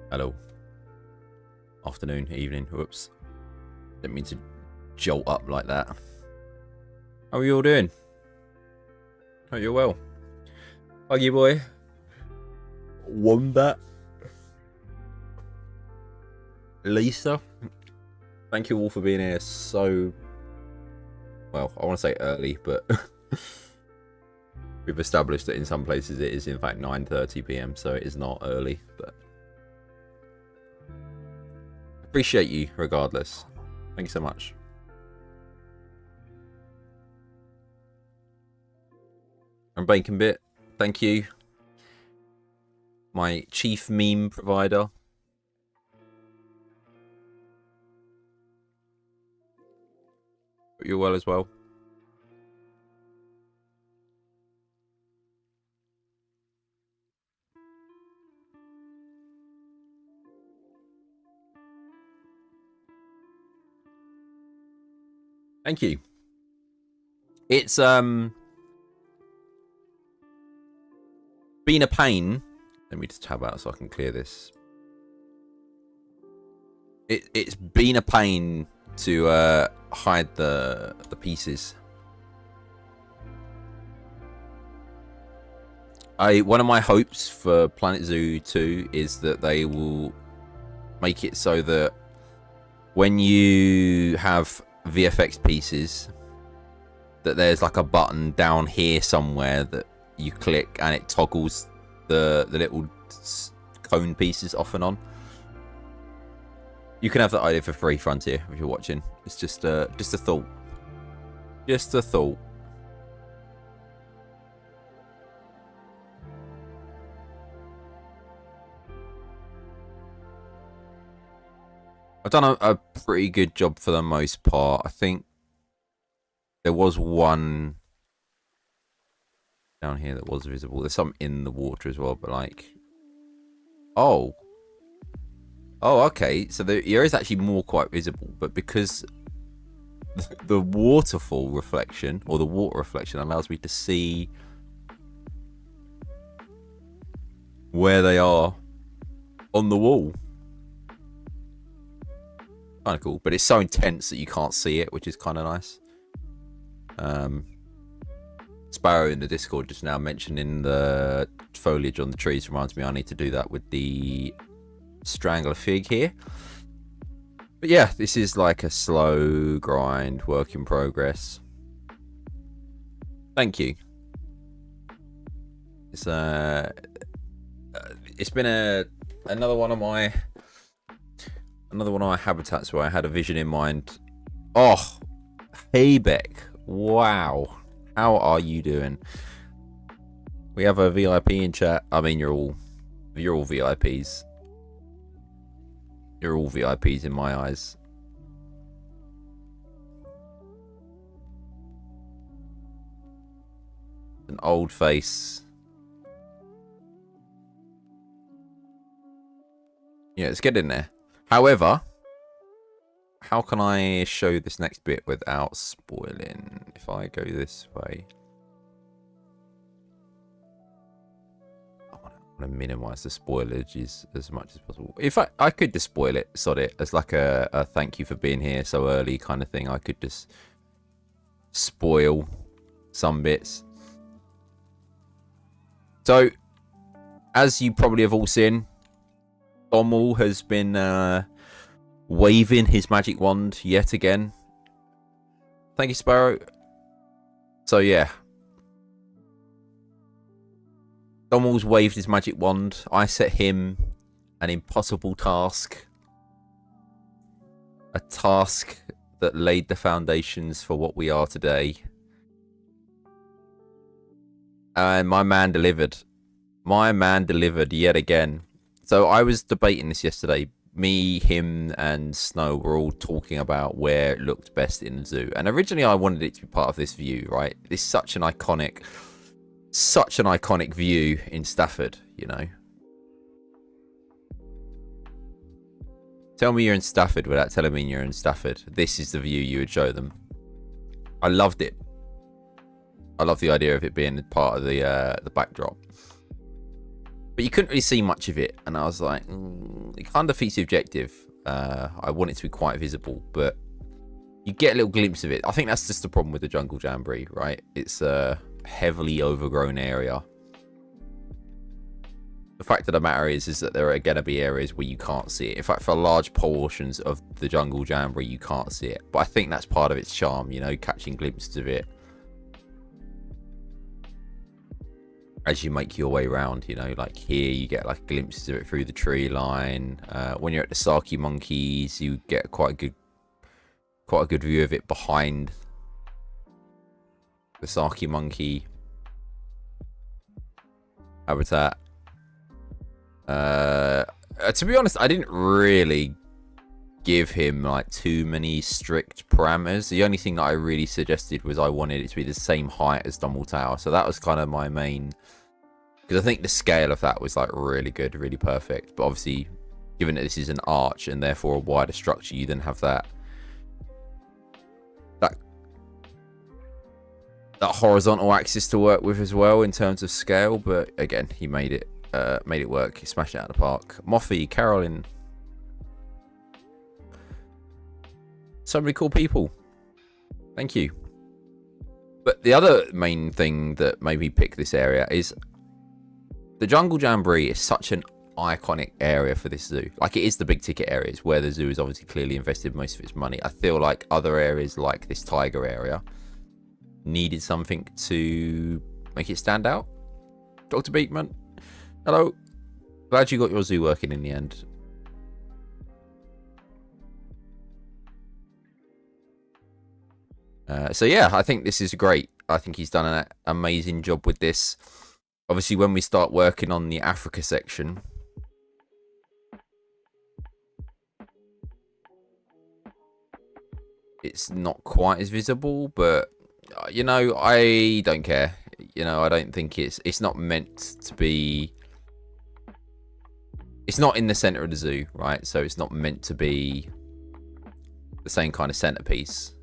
Hello. Afternoon, evening. Whoops. Didn't mean to jolt up like that. How are you all doing? Hope you're well. Huggy boy. Wombat. Lisa. Thank you all for being here so... Well, I want to say early, but... We've established that in some places it is in fact 9:30 PM, so it is not early, but... Appreciate you regardless. Thank you so much. And Bacon Bit, thank you. My chief meme provider. Hope you're well as well. Thank you. It's been a pain. Let me just tab out so I can clear this. It's been a pain to hide the pieces. One of my hopes for Planet Zoo 2 is that they will make it so that when you have VFX pieces, that there's like a button down here somewhere that you click and it toggles the little cone pieces off and on. You can have that idea for free, Frontier, if you're watching. It's just a thought. Just a thought. I've done a pretty good job for the most part. I think there was one down here that was visible. There's some in the water as well, but like... Oh, okay. So there is actually more quite visible, but because the waterfall reflection, or the water reflection, allows me to see where they are on the wall. Kind of cool, but it's so intense that you can't see it, which is kind of nice. Sparrow in the Discord just now mentioning the foliage on the trees reminds me I need to do that with the strangler fig here. But yeah, this is like a slow grind, work in progress. Thank you. It's been another one of my habitats where I had a vision in mind. Oh, hey Beck, wow, how are you doing? We have a VIP in chat. I mean, you're all VIPs. You're all VIPs in my eyes. An old face. Yeah, let's get in there. However, how can I show this next bit without spoiling? If I go this way, I want to minimize the spoilage as much as possible. If I could just spoil it, sod it, as like a thank you for being here so early kind of thing. I could just spoil some bits. So, as you probably have all seen, Dommel has been waving his magic wand yet again. Thank you, Sparrow. So yeah, Dommel's waved his magic wand. I set him an impossible task. A task that laid the foundations for what we are today. And my man delivered. My man delivered yet again. So I was debating this yesterday. Me, him, and Snow were all talking about where it looked best in the zoo. And originally I wanted it to be part of this view, right? It's such an iconic view in Stafford, you know. Tell me you're in Stafford without telling me you're in Stafford. This is the view you would show them. I loved it. I love the idea of it being part of the backdrop. But you couldn't really see much of it, and I was like, it kind of defeats the objective. I want it to be quite visible, but you get a little glimpse of it. I think that's just the problem with the Jungle Jamboree, right? It's a heavily overgrown area. The fact of the matter is that there are going to be areas where you can't see it. In fact, for large portions of the Jungle Jamboree, you can't see it. But I think that's part of its charm, you know, catching glimpses of it as you make your way around. You know, like here, you get like glimpses of it through the tree line. When you're at the Saki Monkeys, you get quite a good view of it behind the Saki Monkey habitat. To be honest, I didn't really give him like too many strict parameters. The only thing that I really suggested was I wanted it to be the same height as Dumble Tower. So that was kind of my main, because I think the scale of that was like really good, really perfect. But obviously, given that this is an arch and therefore a wider structure, you then have that horizontal axis to work with as well in terms of scale. But again, he made it work. He smashed it out of the park. Moffy, Carolyn, so many cool people. Thank you. But the other main thing that made me pick this area is the Jungle Jamboree is such an iconic area for this zoo. Like, it is the big ticket areas where the zoo has obviously clearly invested most of its money. I feel like other areas like this tiger area needed something to make it stand out. Dr. Beekman, hello. Glad you got your zoo working in the end. So yeah, I think this is great. I think he's done an amazing job with this. Obviously, when we start working on the Africa section, it's not quite as visible, but you know, I don't care. You know, I don't think it's not meant to be. It's not in the center of the zoo, right? So it's not meant to be the same kind of centerpiece.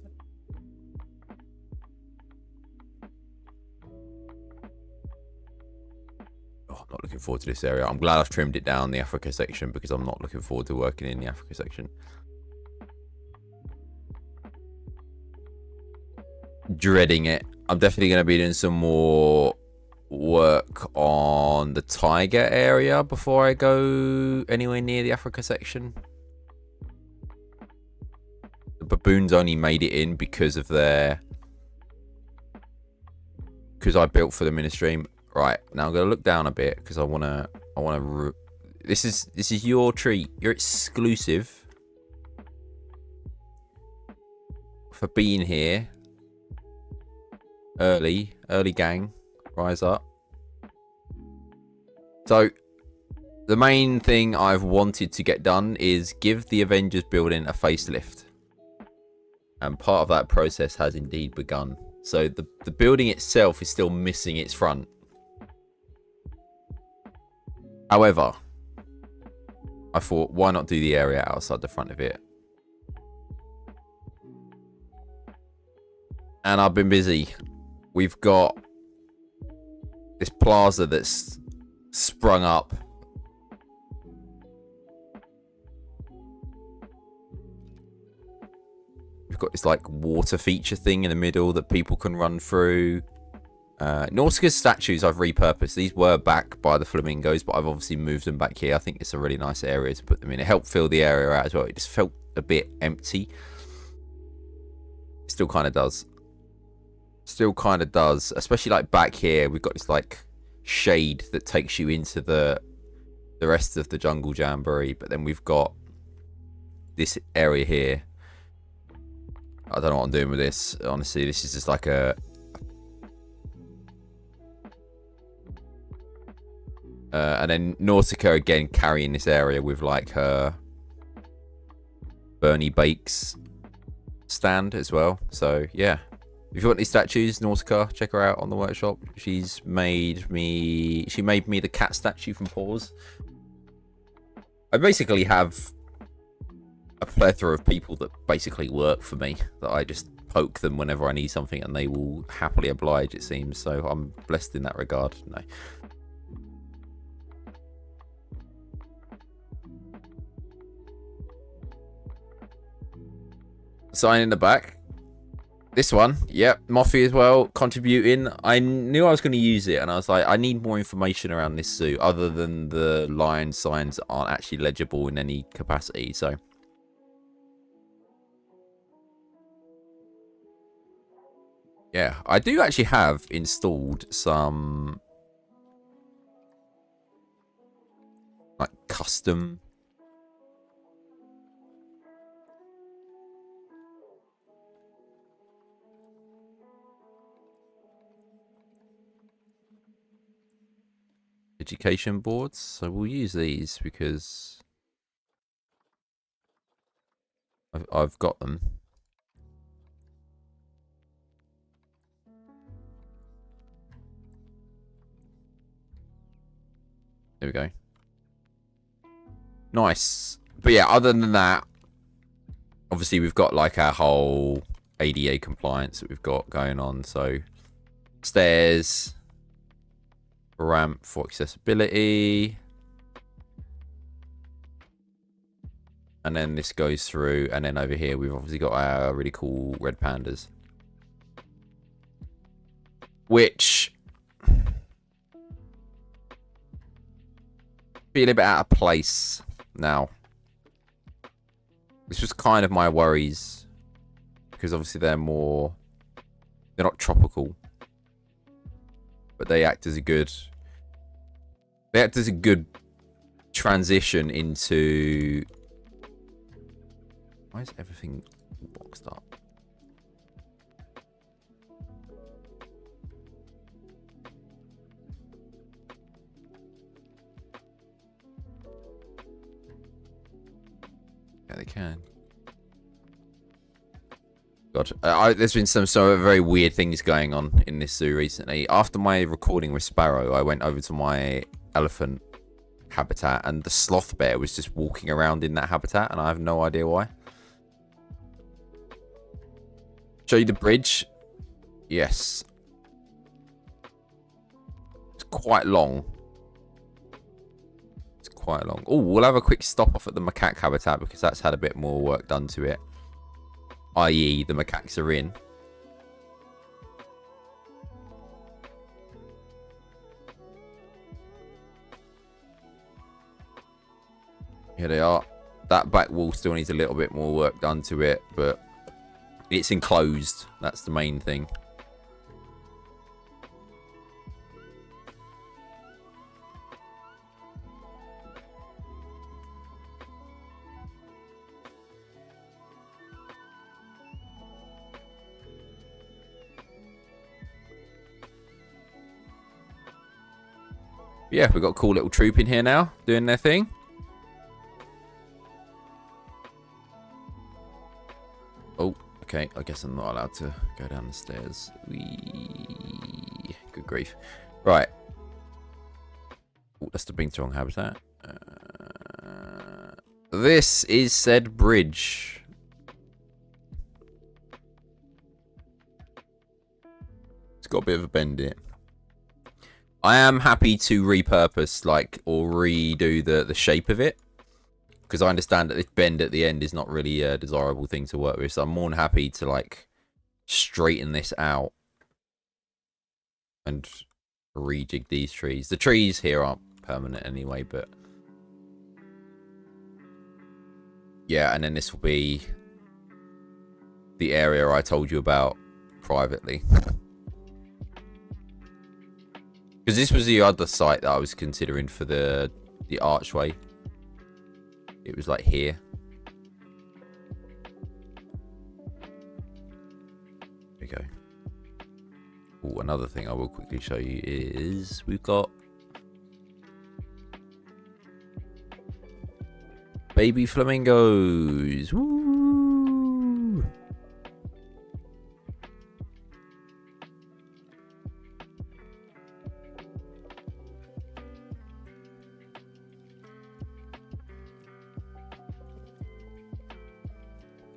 Oh, I'm not looking forward to this area. I'm glad I've trimmed it down, the Africa section, because I'm not looking forward to working in the Africa section. Dreading it. I'm definitely going to be doing some more work on the tiger area before I go anywhere near the Africa section. The baboons only made it in because of I built for them in a stream. Right, now I'm going to look down a bit because I want to this is your treat. You're exclusive for being here. Early gang, rise up. So the main thing I've wanted to get done is give the Avengers building a facelift, and part of that process has indeed begun. So the building itself is still missing its front. However, I thought, why not do the area outside the front of it? And I've been busy. We've got this plaza that's sprung up. We've got this like water feature thing in the middle that people can run through. Nautica's statues I've repurposed. These were back by the flamingos, but I've obviously moved them back here. I think it's a really nice area to put them in. It helped fill the area out as well. It just felt a bit empty. It still kind of does. Still kind of does, especially like back here. We've got this like shade that takes you into the rest of the Jungle Jamboree, but then we've got this area here. I don't know what I'm doing with this. Honestly, this is just like a and then Nautica again carrying this area with like her Bernie Bakes stand as well. So yeah. If you want these statues, Nautica, check her out on the workshop. She made me the cat statue from Paws. I basically have a plethora of people that basically work for me, that I just poke them whenever I need something and they will happily oblige, it seems. So I'm blessed in that regard. No. sign in the back. This one, yep, Moffy as well, contributing. I knew I was going to use it, and I was like, I need more information around this zoo, other than the lion signs aren't actually legible in any capacity, so. Yeah, I do actually have installed some, like, custom education boards, so we'll use these because I've got them. There we go. Nice. But yeah, other than that, obviously we've got like our whole ADA compliance that we've got going on. So stairs, ramp for accessibility, and then this goes through, and then over here we've obviously got our really cool red pandas, which feel a bit out of place now. This was kind of my worries, because obviously they're not tropical, but they act as a good transition into. Why is everything boxed up? Yeah, they can. God, there's been some very weird things going on in this zoo recently. After my recording with Sparrow, I went over to my elephant habitat, and the sloth bear was just walking around in that habitat, and I have no idea why. Show you the bridge? Yes. It's quite long. It's quite long. Oh, we'll have a quick stop off at the macaque habitat, because that's had a bit more work done to it. I.e. the macaques are in. Here they are. That back wall still needs a little bit more work done to it, but it's enclosed. That's the main thing. Yeah, we've got a cool little troop in here now, doing their thing. Oh, okay. I guess I'm not allowed to go down the stairs. Good grief. Right. Oh, that's the Bingtong habitat. This is said bridge. It's got a bit of a bend in it. I am happy to repurpose, like, or redo the shape of it, because I understand that this bend at the end is not really a desirable thing to work with. So I'm more than happy to, like, straighten this out and rejig these trees. The trees here aren't permanent anyway, but yeah. And then this will be the area I told you about privately. Because this was the other site that I was considering for the archway. It was like here. There we go. Oh, another thing I will quickly show you is we've got baby flamingos. Woo!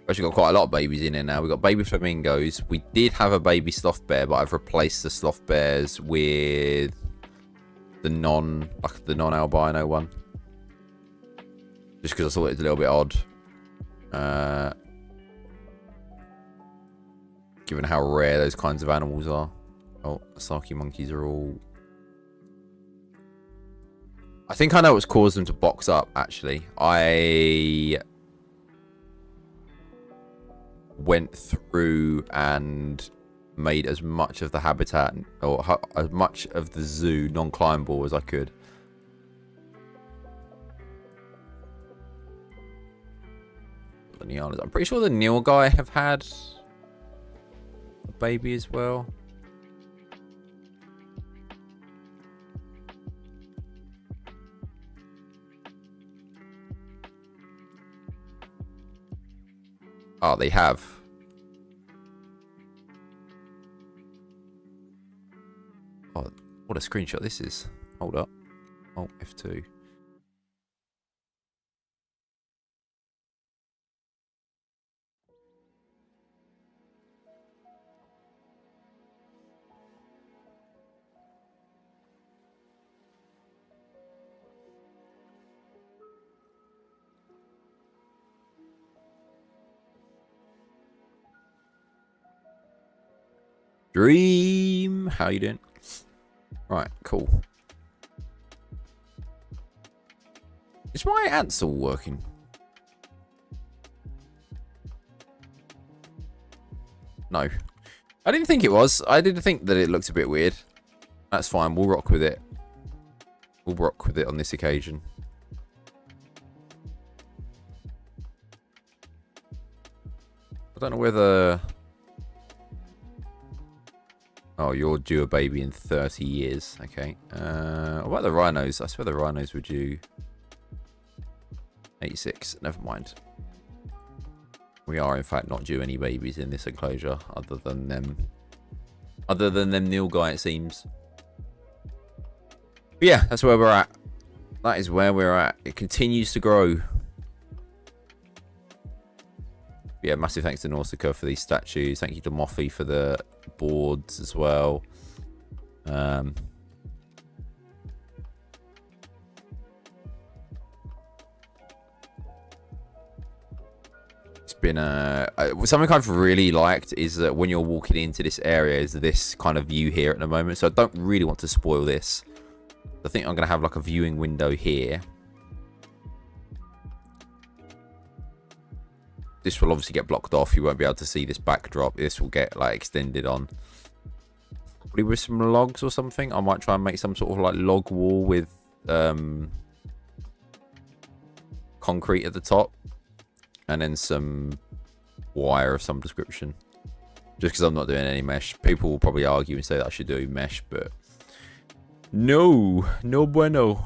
Actually got quite a lot of babies in here now. We've got baby flamingos. We did have a baby sloth bear, but I've replaced the sloth bears with the non-albino one. Just because I thought it was a little bit odd. given how rare those kinds of animals are. Oh, Saki monkeys are all... I think I know what's caused them to box up, actually. I went through and made as much of the habitat, or as much of the zoo non-climbable as I could. I'm pretty sure the Neil guy have had a baby as well. Oh, they have. Oh, what a screenshot this is. Hold up. Oh, F2. Dream, how you doing? Right, cool. Is my Ansel working? No. I didn't think it was. I did think that it looked a bit weird. That's fine. We'll rock with it. We'll rock with it on this occasion. I don't know whether... Oh, you're due a baby in 30 years. Okay. What about the rhinos? I swear the rhinos were due 86. Never mind. We are, in fact, not due any babies in this enclosure, other than them. Other than them Neil guy, it seems. But yeah, that's where we're at. That is where we're at. It continues to grow. Yeah, massive thanks to Nausicaa for these statues. Thank you to Moffy for the boards as well. It's been something I've really liked is that when you're walking into this area is this kind of view here at the moment. So I don't really want to spoil this. I think I'm going to have like a viewing window here. This will obviously get blocked off. You won't be able to see this backdrop. This will get like extended on. Probably with some logs or something. I might try and make some sort of like log wall with concrete at the top. And then some wire of some description. Just because I'm not doing any mesh. People will probably argue and say that I should do mesh, but no. No bueno.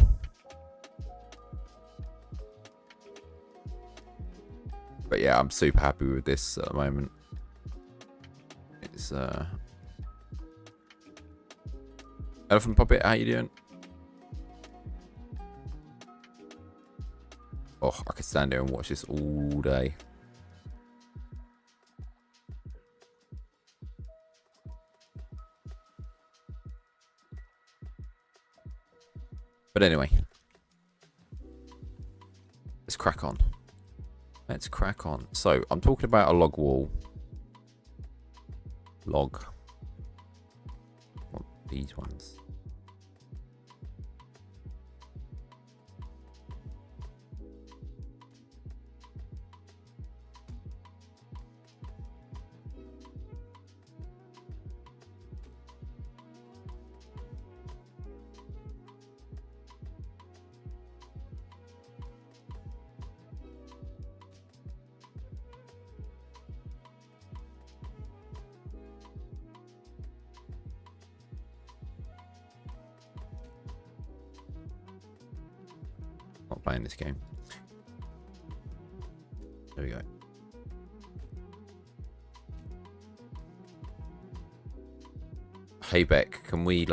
But yeah, I'm super happy with this at the moment. It's Elephant Puppet, how you doing? Oh, I could stand there and watch this all day. But anyway, let's crack on. Let's crack on. So, I'm talking about a log wall. Log. What, these ones? Not playing this game. There we go. Hey Beck, can we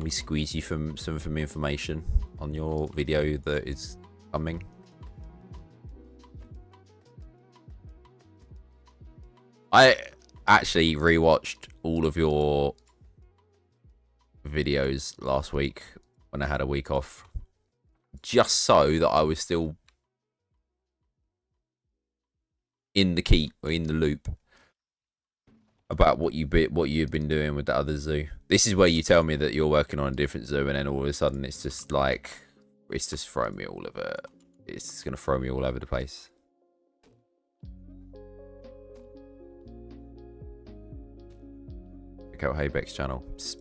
squeeze you from some information on your video that is coming? I actually rewatched all of your videos last week when I had a week off, just so that I was still in the keep or in the loop about what you've been doing with the other zoo. This is where you tell me that you're working on a different zoo, and then all of a sudden it's just like it's just throwing me all over. It's gonna throw me all over the place. Check out Haybeck's channel. Psst.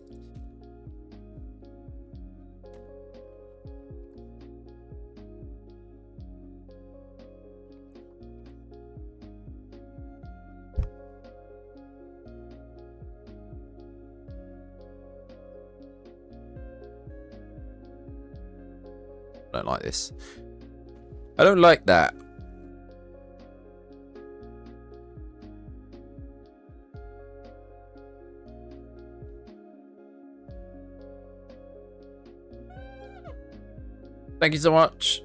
I don't like this. I don't like that. Thank you so much.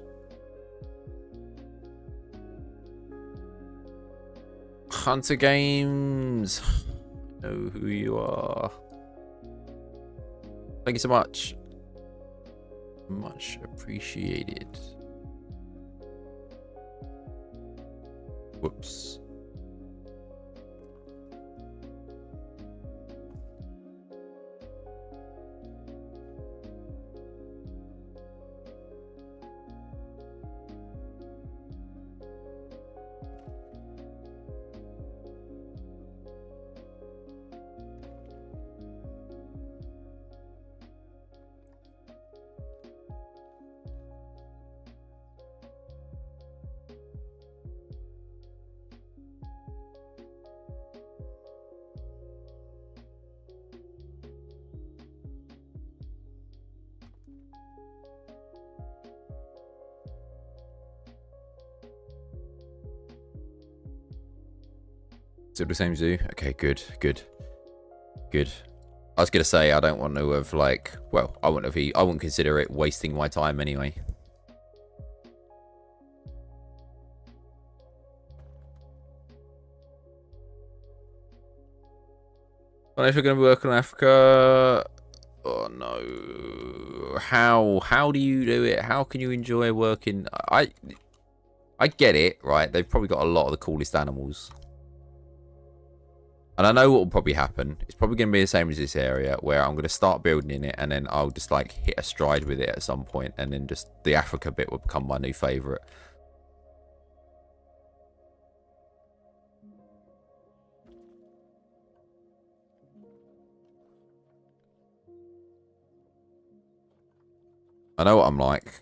Hunter Games. I know who you are. Thank you so much. Much appreciated. Whoops. Still the same zoo? Okay, good. I was gonna say I don't want to have like, well, I wouldn't consider it wasting my time anyway. Well, if we're gonna be working on Africa, oh no, how do you do it? How can you enjoy working? I get it, right? They've probably got a lot of the coolest animals. And I know what will probably happen. It's probably going to be the same as this area, where I'm going to start building in it, and then I'll just like hit a stride with it at some point, and then just the Africa bit will become my new favourite. I know what I'm like.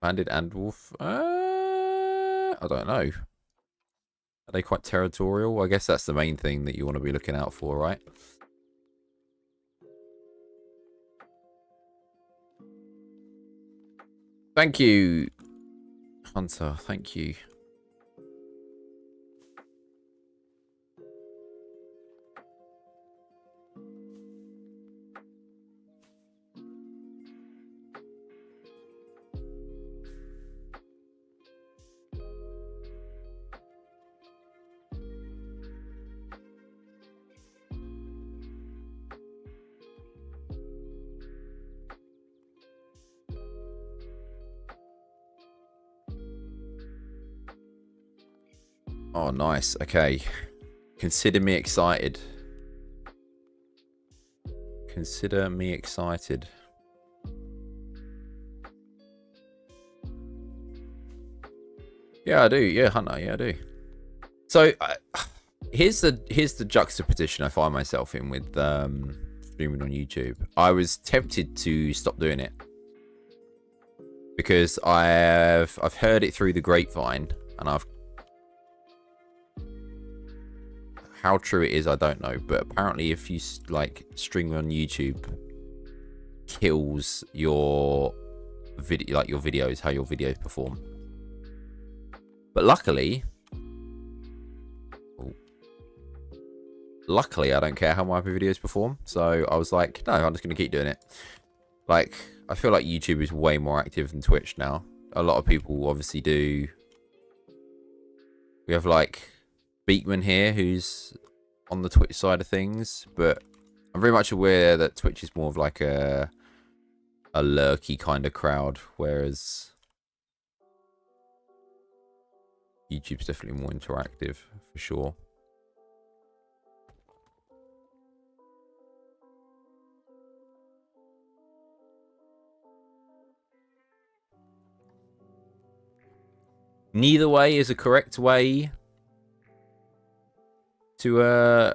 Banded and wolf? I don't know. Are they quite territorial? I guess that's the main thing that you want to be looking out for, right? Thank you, Hunter. Thank you. Oh, nice. Okay. Consider me excited. Consider me excited. Yeah, I do. Yeah, Hunter. Yeah, I do. So, here's the juxtaposition I find myself in with streaming on YouTube. I was tempted to stop doing it because I've heard it through the grapevine, and how true it is, I don't know, but apparently if you like stream on YouTube, kills your video, like your videos, how your videos perform. But luckily I don't care how my videos perform, so I was like, no, I'm just gonna keep doing it. Like, I feel like YouTube is way more active than Twitch now. A lot of people obviously do. We have like Beekman here, who's on the Twitch side of things, but I'm very much aware that Twitch is more of like a lurky kind of crowd, whereas YouTube's definitely more interactive for sure. Neither way is a correct way to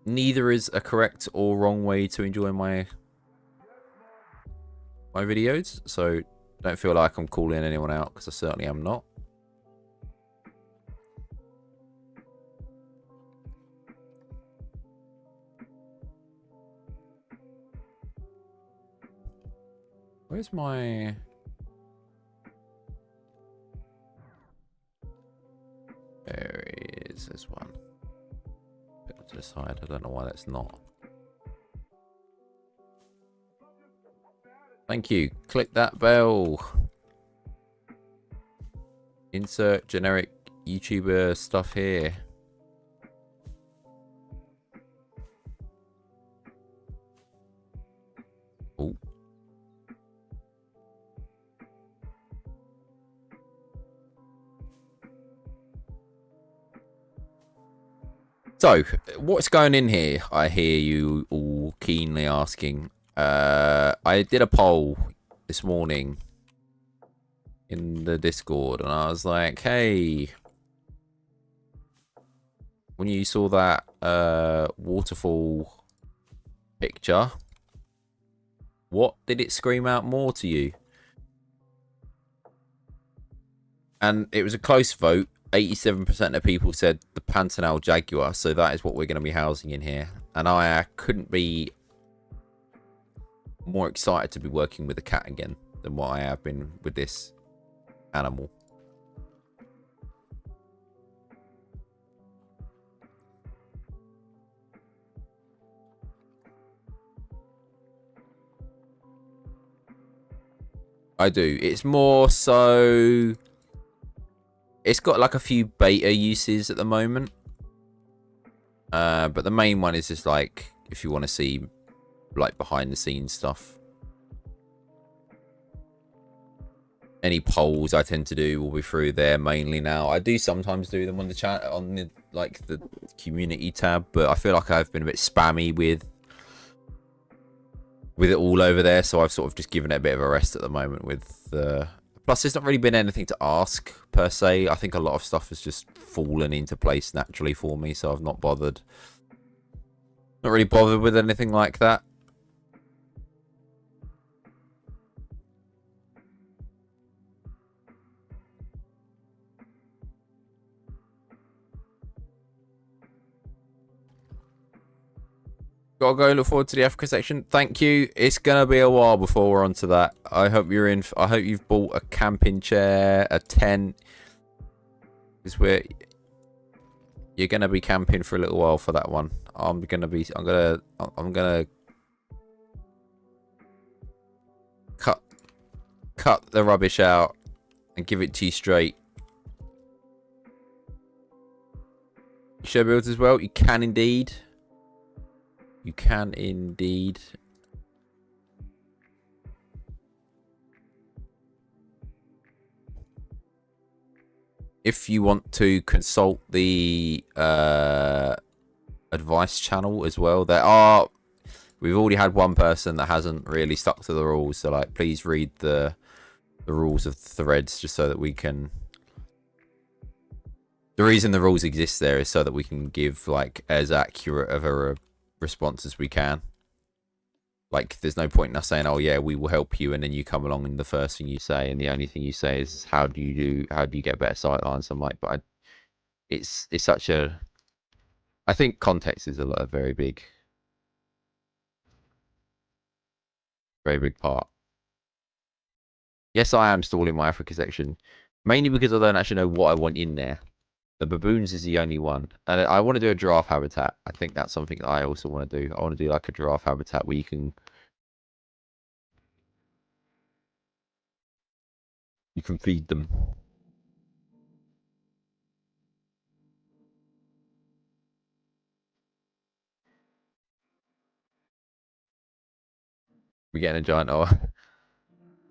neither is a correct or wrong way to enjoy my videos, so don't feel like I'm calling anyone out, because I certainly am not. Where's my... There is this one. Put it to the side. I don't know why that's not. Thank you. Click that bell. Insert generic YouTuber stuff here. Oh. So, what's going in here? I hear you all keenly asking. I did a poll this morning in the Discord, and I was like, hey, when you saw that waterfall picture, what did it scream out more to you? And it was a close vote. 87% of people said the Pantanal Jaguar, so that is what we're going to be housing in here. And I couldn't be more excited to be working with a cat again than what I have been with this animal. I do. It's more so... It's got like a few beta uses at the moment. But the main one is just like, if you want to see like behind the scenes stuff. Any polls I tend to do will be through there mainly now. I do sometimes do them on the chat, on the like the community tab, but I feel like I've been a bit spammy with it all over there, so I've sort of just given it a bit of a rest at the moment with plus there's not really been anything to ask per se. I think a lot of stuff has just fallen into place naturally for me, so I've not bothered. Not really bothered with anything like that. Gotta go look forward to the Africa section. Thank you. It's gonna be a while before we're on to that. I hope you're in. I hope you've bought a camping chair, a tent. Because you're gonna be camping for a little while for that one. I'm gonna cut the rubbish out and give it to you straight. Show builds as well. You can indeed. You can indeed. If you want to consult the advice channel as well, we've already had one person that hasn't really stuck to the rules, so like please read the rules of the threads just so that we can. The reason the rules exist there is so that we can give like as accurate of a response as we can. Like there's no point in us saying, oh yeah, we will help you, and then you come along and the first thing you say and the only thing you say is how do you get better sightlines. I'm like, but it's such a, I think context is a very big part. Yes, I am stalling my Africa section mainly because I don't actually know what I want in there. The baboons is the only one. And I want to do a giraffe habitat. I think that's something that I also want to do. I want to do like a giraffe habitat where you can feed them. We're getting a giant otter.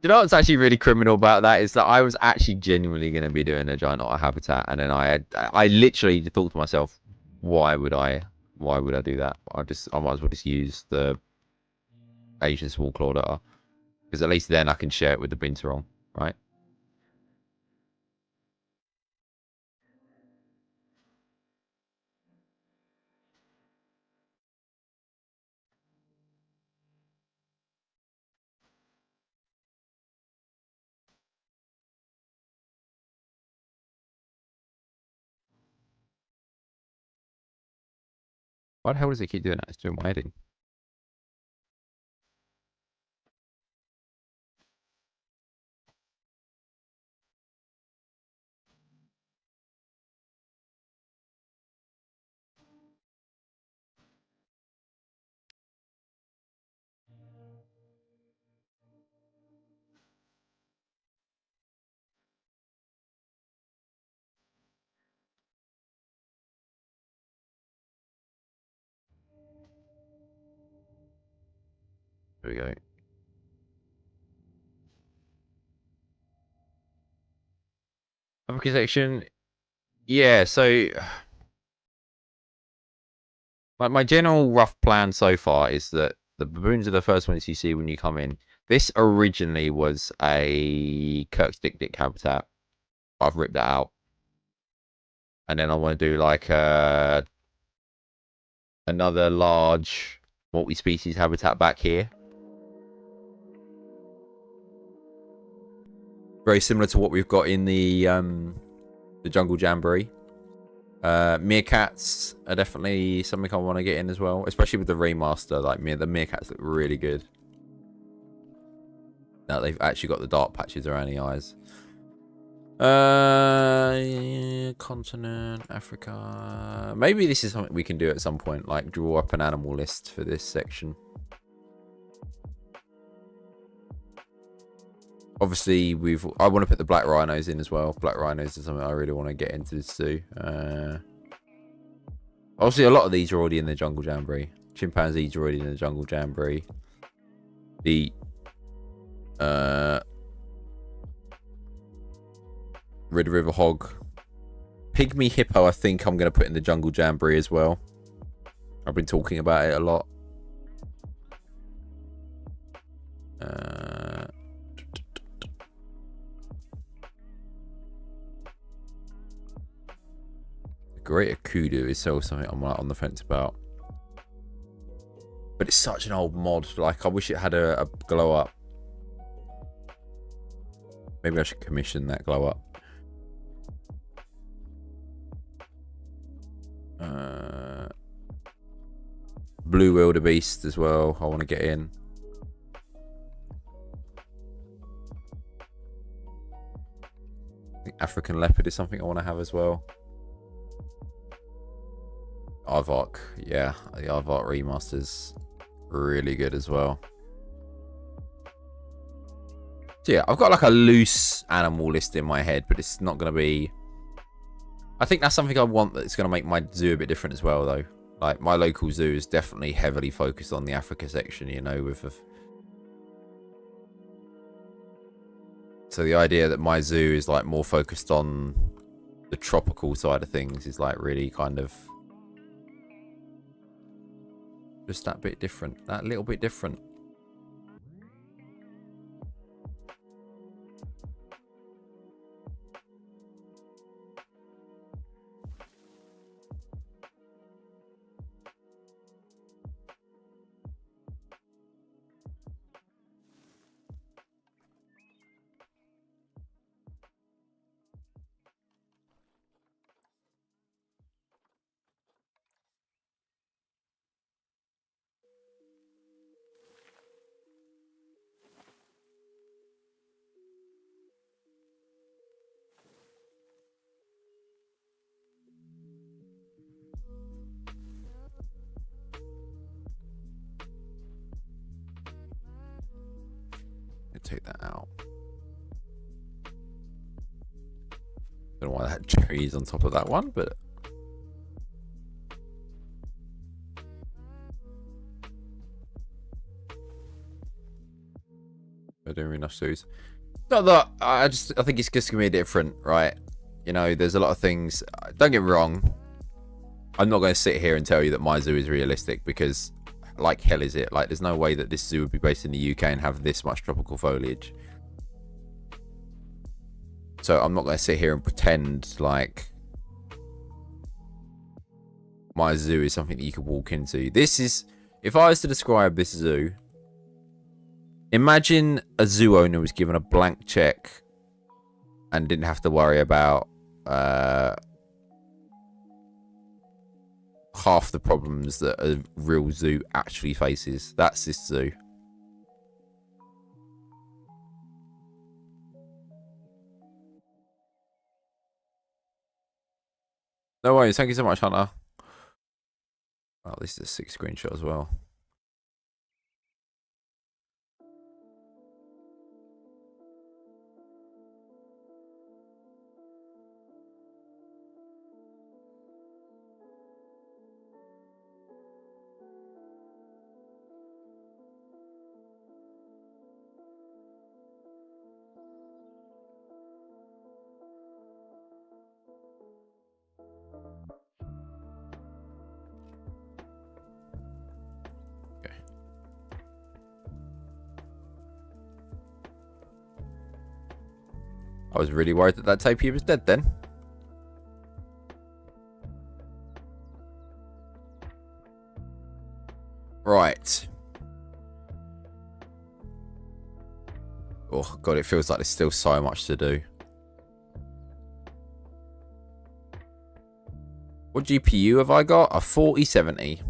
You know what's actually really criminal about that is that I was actually genuinely going to be doing a giant otter habitat, and then I literally thought to myself, why would I do that? I might as well just use the Asian small clawed otter, because at least then I can share it with the binturong, right? Why the hell does it keep doing that? It's doing my head in. There we go. African section. Yeah, so my general rough plan so far is that the baboons are the first ones you see when you come in. This originally was a Kirkstick habitat. I've ripped that out. And then I want to do like another large multi-species habitat back here. Very similar to what we've got in the Jungle Jamboree. Meerkats are definitely something I want to get in as well, especially with the remaster. Like the meerkats look really good. Now they've actually got the dark patches around the eyes. Continent, Africa. Maybe this is something we can do at some point, like draw up an animal list for this section. Obviously, I want to put the black rhinos in as well. Black rhinos is something I really want to get into too. Obviously, a lot of these are already in the Jungle Jamboree. Chimpanzees are already in the Jungle Jamboree. The Red River Hog. Pygmy Hippo, I think I'm going to put in the Jungle Jamboree as well. I've been talking about it a lot. Greater Kudu is still something I'm on the fence about. But it's such an old mod. Like, I wish it had a glow up. Maybe I should commission that glow up. Blue Wildebeest as well. I want to get in. I think African Leopard is something I want to have as well. Aardvark, yeah, the Aardvark remaster's really good as well. So yeah, I've got like a loose animal list in my head, but it's not going to be... I think that's something I want that's going to make my zoo a bit different as well, though. Like, my local zoo is definitely heavily focused on the Africa section, you know, with... So the idea that my zoo is like more focused on the tropical side of things is like really kind of... just that bit different. That little bit different. Take that out. Don't know why that cherry is on top of that one, but They're doing enough zoos. Not that I think it's just gonna be different, right? You know, there's a lot of things. Don't get me wrong. I'm not going to sit here and tell you that my zoo is realistic because, like hell, is it? Like, there's no way that this zoo would be based in the UK and have this much tropical foliage. So I'm not going to sit here and pretend like my zoo is something that you could walk into. This is, if I was to describe this zoo, imagine a zoo owner was given a blank check and didn't have to worry about half the problems that a real zoo actually faces. That's this zoo. No worries. Thank you so much, Hunter. Oh, this is a 6 screenshot as well. I was really worried that that tapir was dead then. Right. Oh, God, it feels like there's still so much to do. What GPU have I got? A 4070.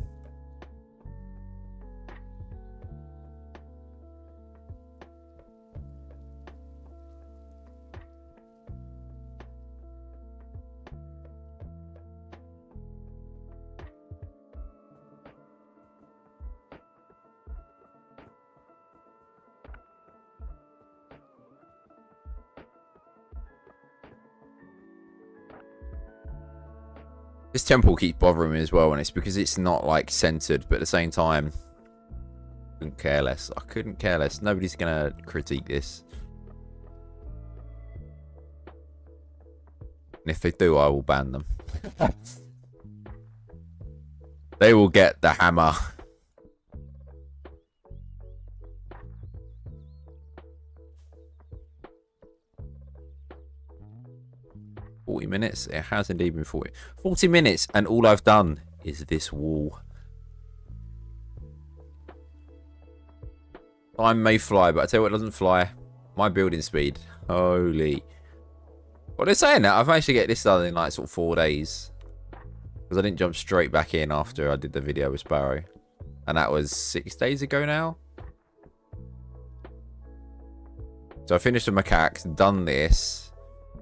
This temple keeps bothering me as well, and it's because it's not like centered, but at the same time, I couldn't care less. I couldn't care less. Nobody's gonna critique this. And if they do, I will ban them. They will get the hammer. Minutes. It has indeed been 40 minutes, and all I've done is this wall. Time may fly, but I tell you what doesn't fly. My building speed. Holy. Well, they're saying that I've managed to get this done in like sort of 4 days, because I didn't jump straight back in after I did the video with Sparrow, and that was 6 days ago now. So I finished the macaques, done this,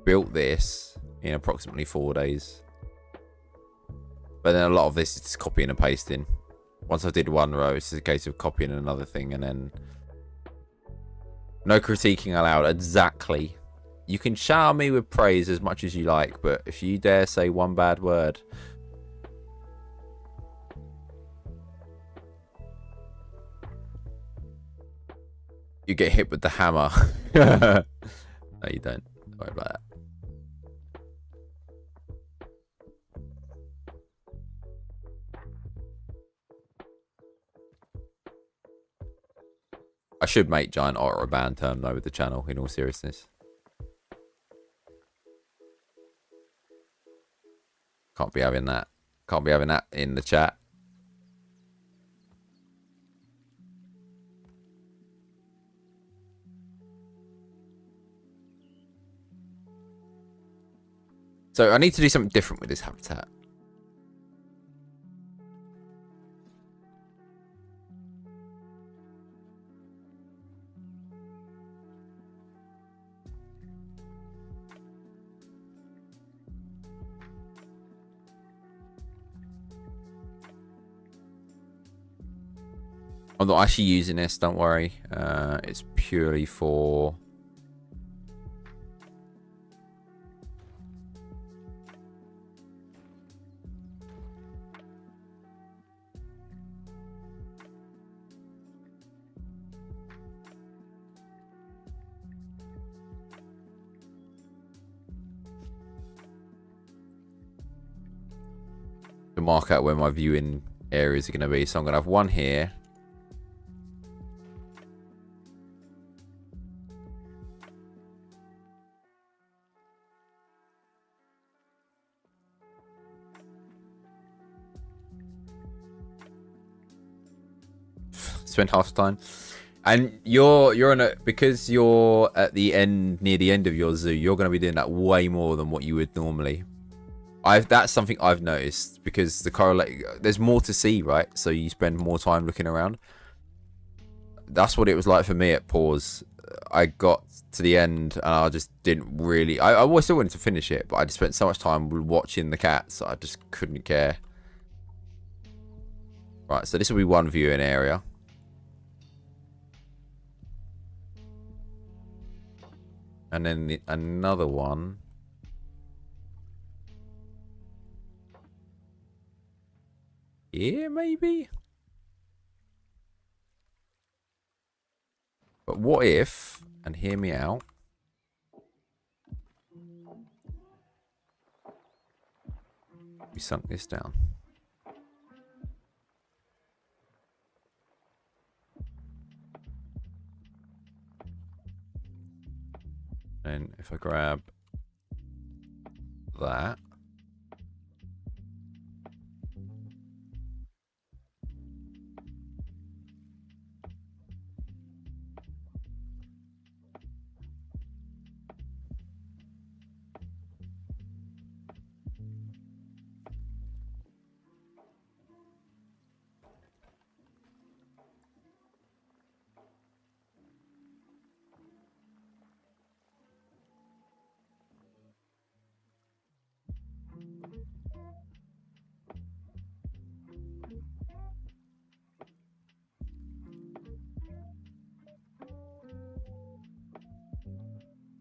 built this in approximately 4 days. But then a lot of this is just copying and pasting. Once I did one row, it's just a case of copying another thing, and then no critiquing allowed. Exactly. You can shower me with praise as much as you like, but if you dare say one bad word, you get hit with the hammer. No, you don't. Don't worry about that. I should make Giant Otter a band term though with the channel, in all seriousness. Can't be having that. Can't be having that in the chat. So I need to do something different with this habitat. I'm not actually using this, don't worry. It's purely for... mark out where my viewing areas are going to be. So I'm going to have one here. Spend half the time. And you're on a, because you're at the end, near the end of your zoo, you're going to be doing that way more than what you would normally. That's something I've noticed, because there's more to see, right? So you spend more time looking around. That's what it was like for me at Pause. I got to the end and I just didn't really. I still wanted to finish it, but I just spent so much time watching the cats. I just couldn't care. Right, so this will be one viewing area. And then another one. Here, maybe? But what if, and hear me out, we sunk this down. And if I grab that.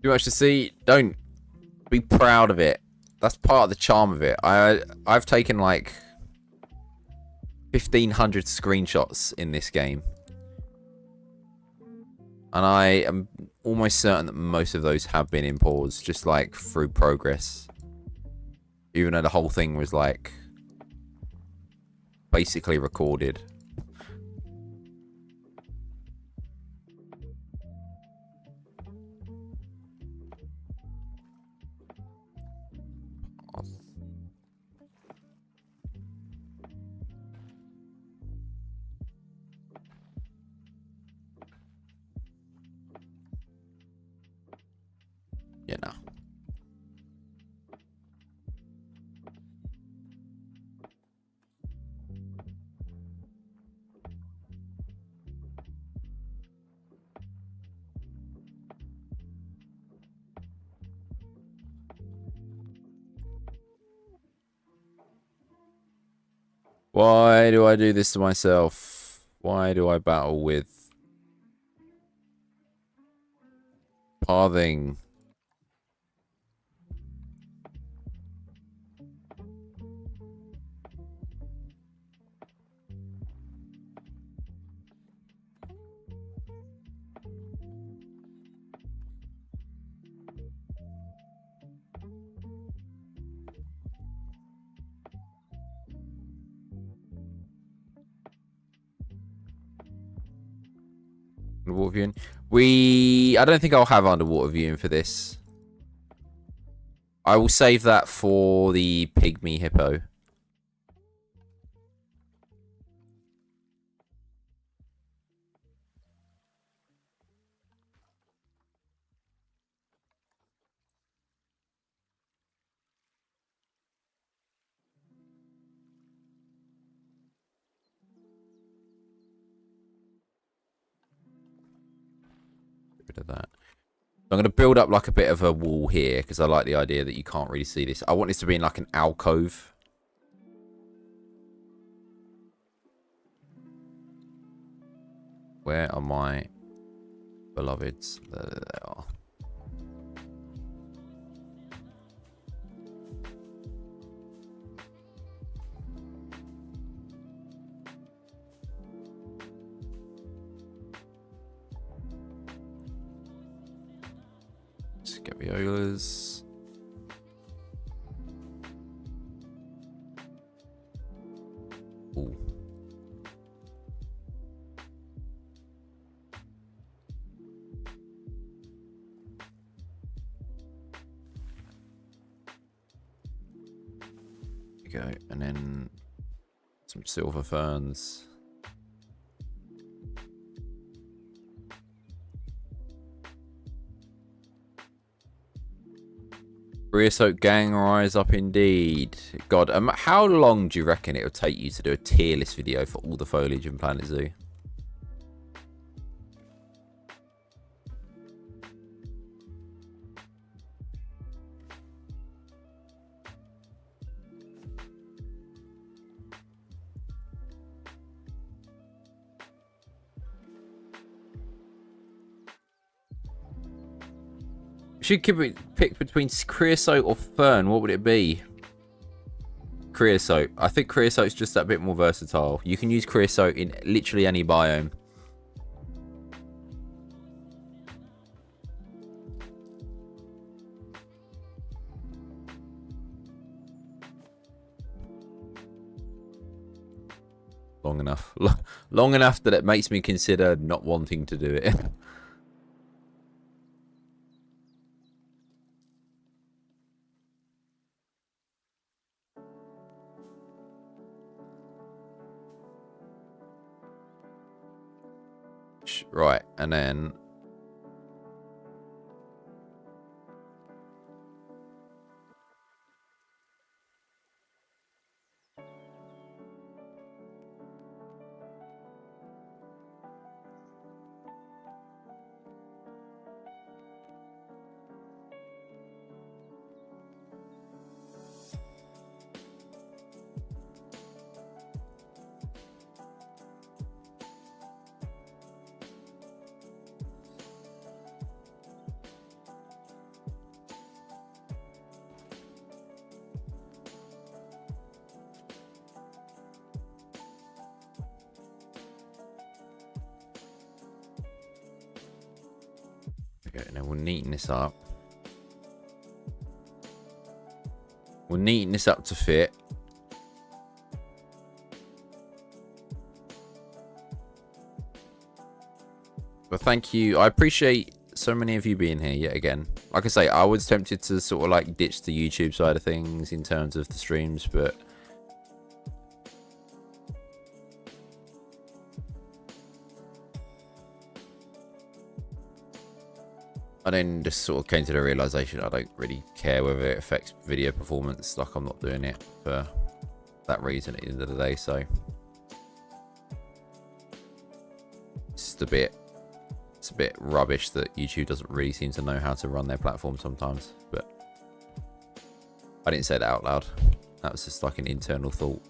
Too much to see. Don't be proud of it. That's part of the charm of it. I've taken like 1,500 screenshots in this game, and I am almost certain that most of those have been in pause, just like through progress. Even though the whole thing was like basically recorded. You know. Why do I do this to myself? Why do I battle with pathing? Underwater viewing. I don't think I'll have underwater viewing for this. I will save that for the pygmy hippo. Get rid of that. I'm going to build up like a bit of a wall here because I like the idea that you can't really see this. I want this to be in like an alcove. Where are my beloveds? There they are. Scaviolas. silver ferns. Creosote gang rise up indeed. God, how long do you reckon it would take you to do a tier list video for all the foliage in Planet Zoo? Should pick between creosote or fern. What would it be? Creosote. I think creosote's just that bit more versatile. You can use creosote in literally any biome. Long enough. Long enough that it makes me consider not wanting to do it. Right, and then we'll neaten this up. We'll neaten this up to fit. But thank you. I appreciate so many of you being here yet again. Like I say, I was tempted to sort of like ditch the YouTube side of things in terms of the streams, but I then just sort of came to the realization I don't really care whether it affects video performance. Like, I'm not doing it for that reason at the end of the day. So it's a bit rubbish that YouTube doesn't really seem to know how to run their platform sometimes. But I didn't say that out loud. That was just like an internal thought.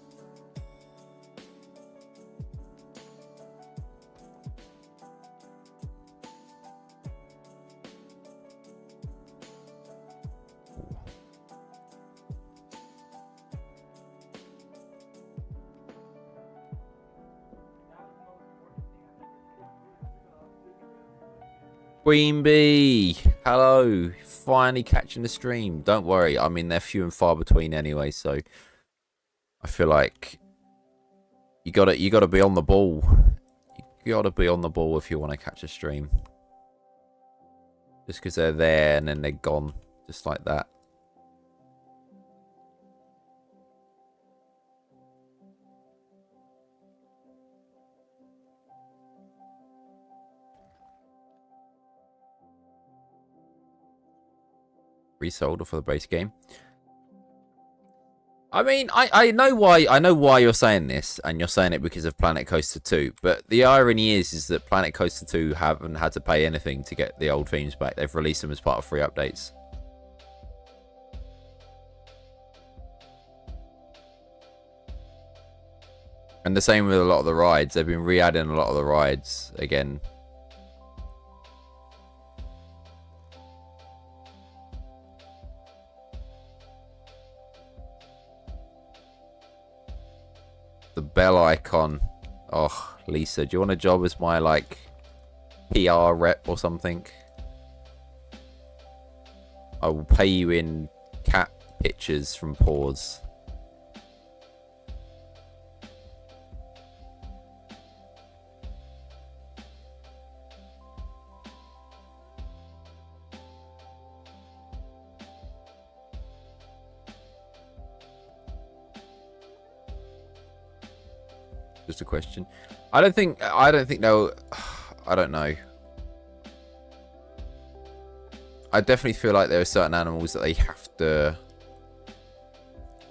Queen Bee, hello. Finally catching the stream. Don't worry, I mean, they're few and far between anyway, so I feel like you gotta be on the ball. You gotta be on the ball if you want to catch a stream. Just because they're there and then they're gone, just like that. Resold for the base game. I mean, I know why you're saying this, and you're saying it because of Planet Coaster 2. But the irony is that Planet Coaster 2 haven't had to pay anything to get the old themes back. They've released them as part of free updates. And the same with a lot of the rides. They've been re-adding a lot of the rides again. The bell icon. Oh, Lisa, do you want a job as my, like, PR rep or something? I will pay you in cat pictures from paws. Just a question. I don't think they'll. I don't know. I definitely feel like there are certain animals that they have to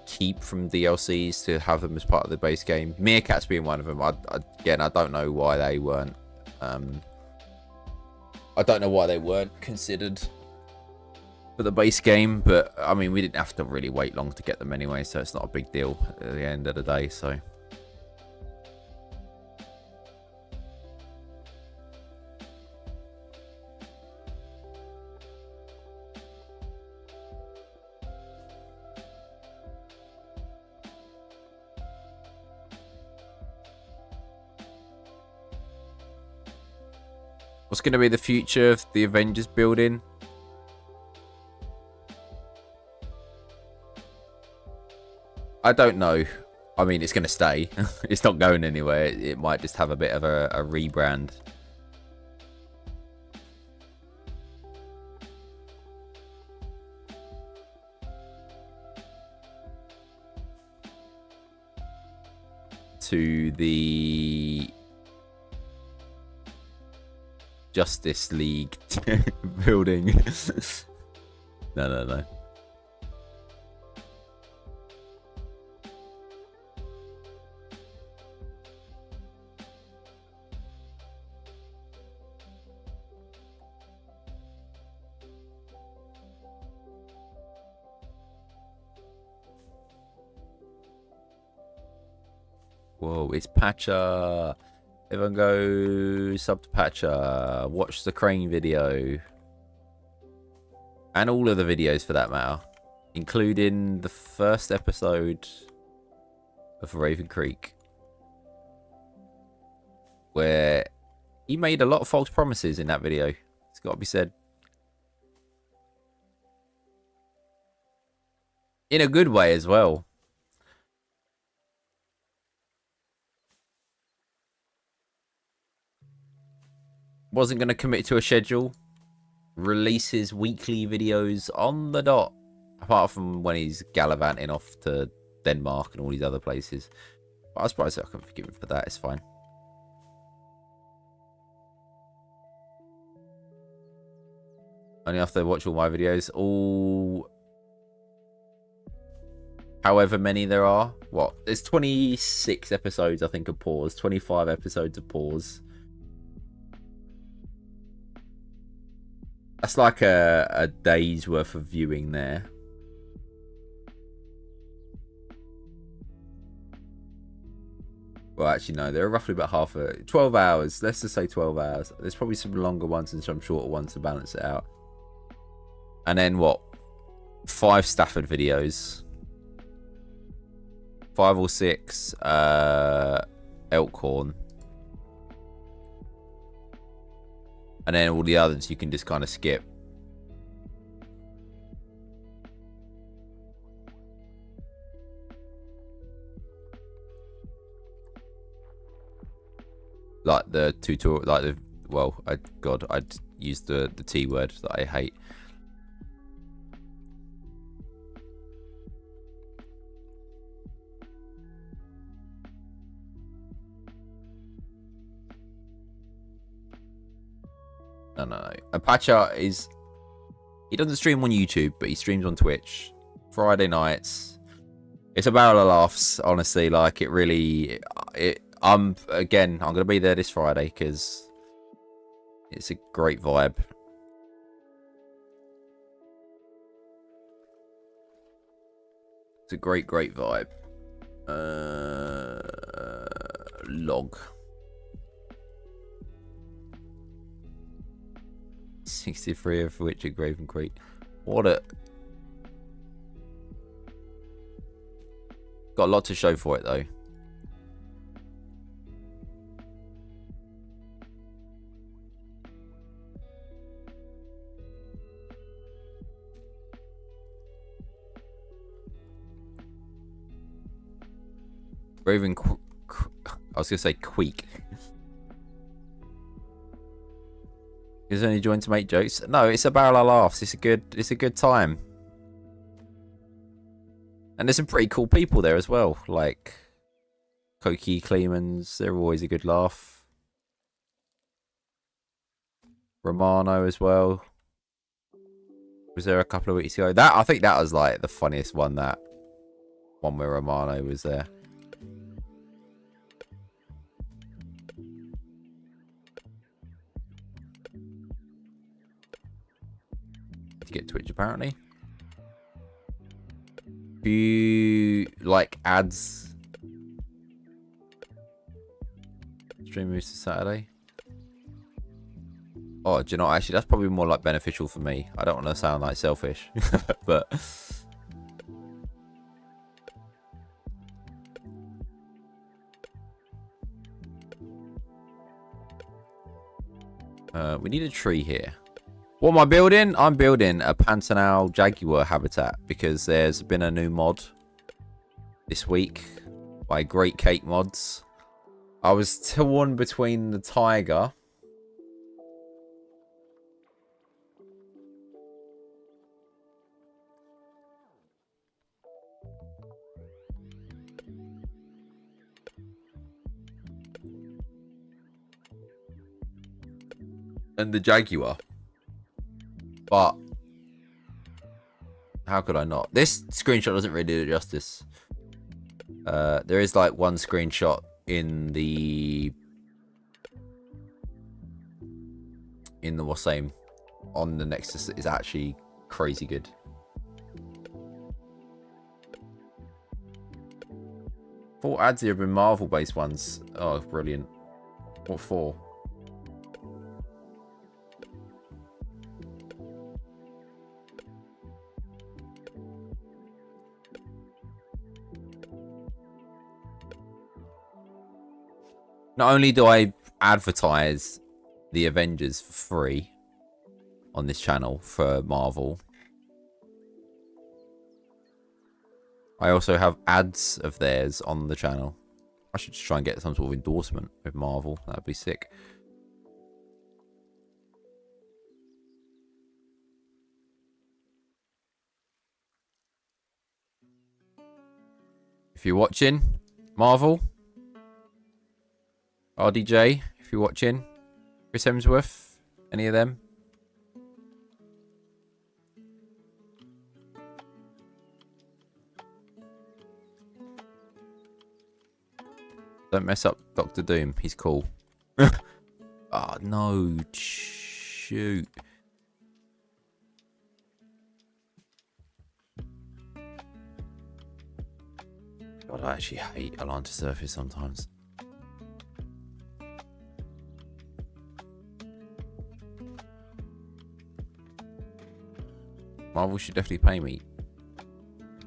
keep from DLCs to have them as part of the base game. Meerkats being one of them. Again, I don't know why they weren't. I don't know why they weren't considered for the base game, but I mean, we didn't have to really wait long to get them anyway, so it's not a big deal at the end of the day. So. What's going to be the future of the Avengers building? I don't know. I mean, it's going to stay. It's not going anywhere. It might just have a bit of a rebrand. To the Justice League building. No. Whoa, it's Patcha. Everyone go sub to Patcha. Watch the crane video. And all of the videos for that matter. Including the first episode of Raven Creek. Where he made a lot of false promises in that video. It's got to be said. In a good way as well. Wasn't going to commit to a schedule. Releases weekly videos on the dot. Apart from when he's gallivanting off to Denmark and all these other places. But I was surprised I can forgive him for that. It's fine. Only have to watch all my videos. All... however many there are. What? There's 26 episodes, I think, of pause. 25 episodes of pause. That's like a day's worth of viewing there. Well, actually, no. They're roughly about 12 hours. Let's just say 12 hours. There's probably some longer ones and some shorter ones to balance it out. And then what? 5 Stafford videos. 5 or 6 Elkhorn. And then all the others you can just kind of skip. Like the tutorial, like the, well, God, I'd use the T word that I hate. No. Apache is... he doesn't stream on YouTube, but he streams on Twitch. Friday nights. It's a barrel of laughs, honestly. Like, it really... I'm going to be there this Friday, because it's a great vibe. It's a great vibe. Log. 63 of which are Raven Creek. What a... got a lot to show for it, though. Raven... I was going to say Queek. He's only joined to make jokes. No, it's a barrel of laughs. It's a good time. And there's some pretty cool people there as well. Like, Koki Clemens, they're always a good laugh. Romano as well. Was there a couple of weeks ago? I think that was like the funniest one. That one where Romano was there. To get Twitch apparently. Do you like ads? Stream moves to Saturday. Oh, do you know, actually, that's probably more like beneficial for me. I don't want to sound like selfish, but we need a tree here. What am I building? I'm building a Pantanal Jaguar habitat because there's been a new mod this week by Great Cake Mods. I was torn between the tiger and the Jaguar. But how could I not? This screenshot doesn't really do it justice. There is like one screenshot in the what's name on the Nexus that is actually crazy good. Four ads here have been Marvel based ones. Oh, brilliant. What for? Not only do I advertise the Avengers for free on this channel for Marvel, I also have ads of theirs on the channel. I should just try and get some sort of endorsement with Marvel. That'd be sick. If you're watching, Marvel, RDJ, if you're watching, Chris Hemsworth, any of them? Don't mess up Doctor Doom, he's cool. Oh, no, shoot. God, I actually hate Atlanta Surface sometimes. Marvel should definitely pay me.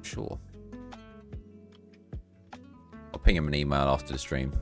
Sure. I'll ping him an email after the stream.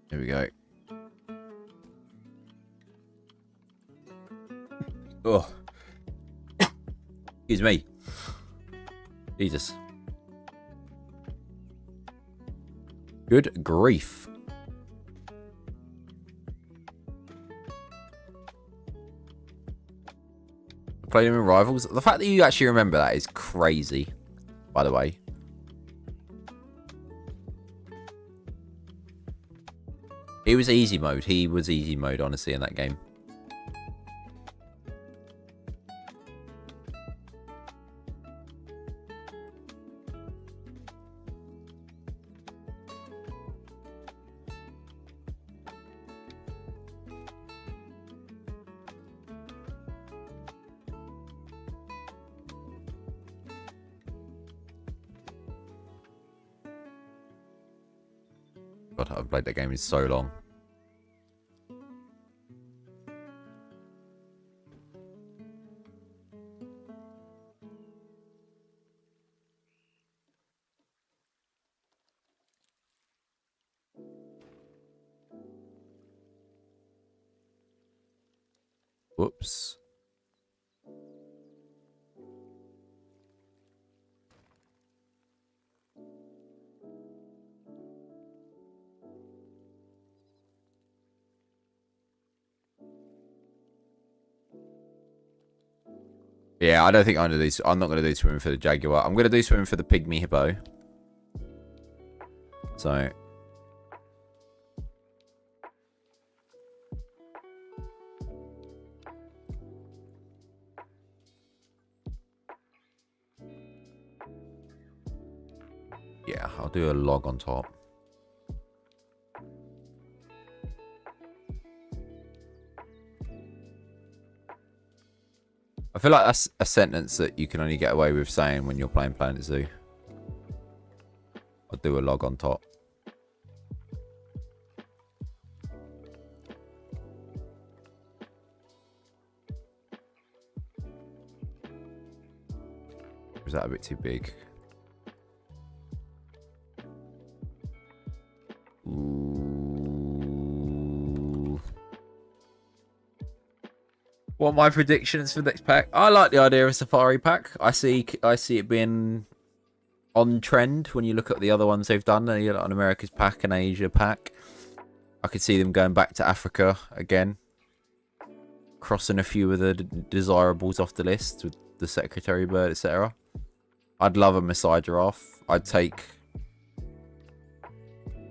Here we go. Oh. Excuse me. Jesus. Good grief. Played him in Rivals. The fact that you actually remember that is crazy, by the way. It was easy mode. He was easy mode, honestly, in that game. God, I haven't played that game in so long. Whoops. Yeah, I don't think I'm gonna do. I'm not gonna do swimming for the Jaguar. I'm gonna do swimming for the pygmy hippo. So. Yeah, I'll do a log on top. I feel like that's a sentence that you can only get away with saying when you're playing Planet Zoo. I'll do a log on top. Or is that a bit too big? Ooh. What are my predictions for the next pack? I like the idea of a safari pack. I see it being on trend when you look at the other ones they've done. You look on America's pack and Asia pack. I could see them going back to Africa again, crossing a few of the desirables off the list with the secretary bird, etc. I'd love a Maasai giraffe. I'd take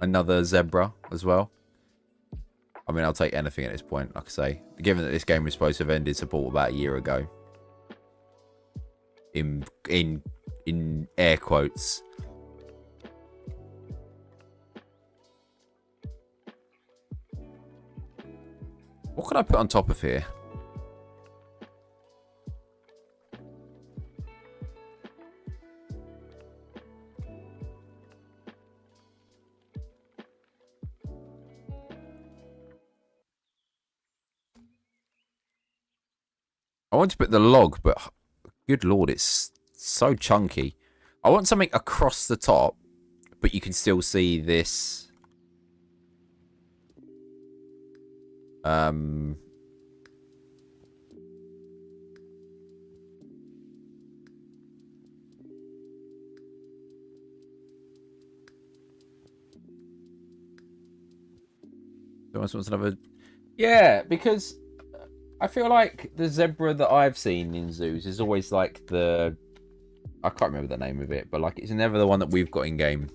another zebra as well. I mean, I'll take anything at this point, like I say. Given that this game was supposed to have ended support about a year ago. In air quotes. What can I put on top of here? I want to put the log, but good lord, it's so chunky. I want something across the top, but you can still see this. Someone wants another. Yeah, because I feel like the zebra that I've seen in zoos is always like the. I can't remember the name of it, but like it's never the one that we've got in game.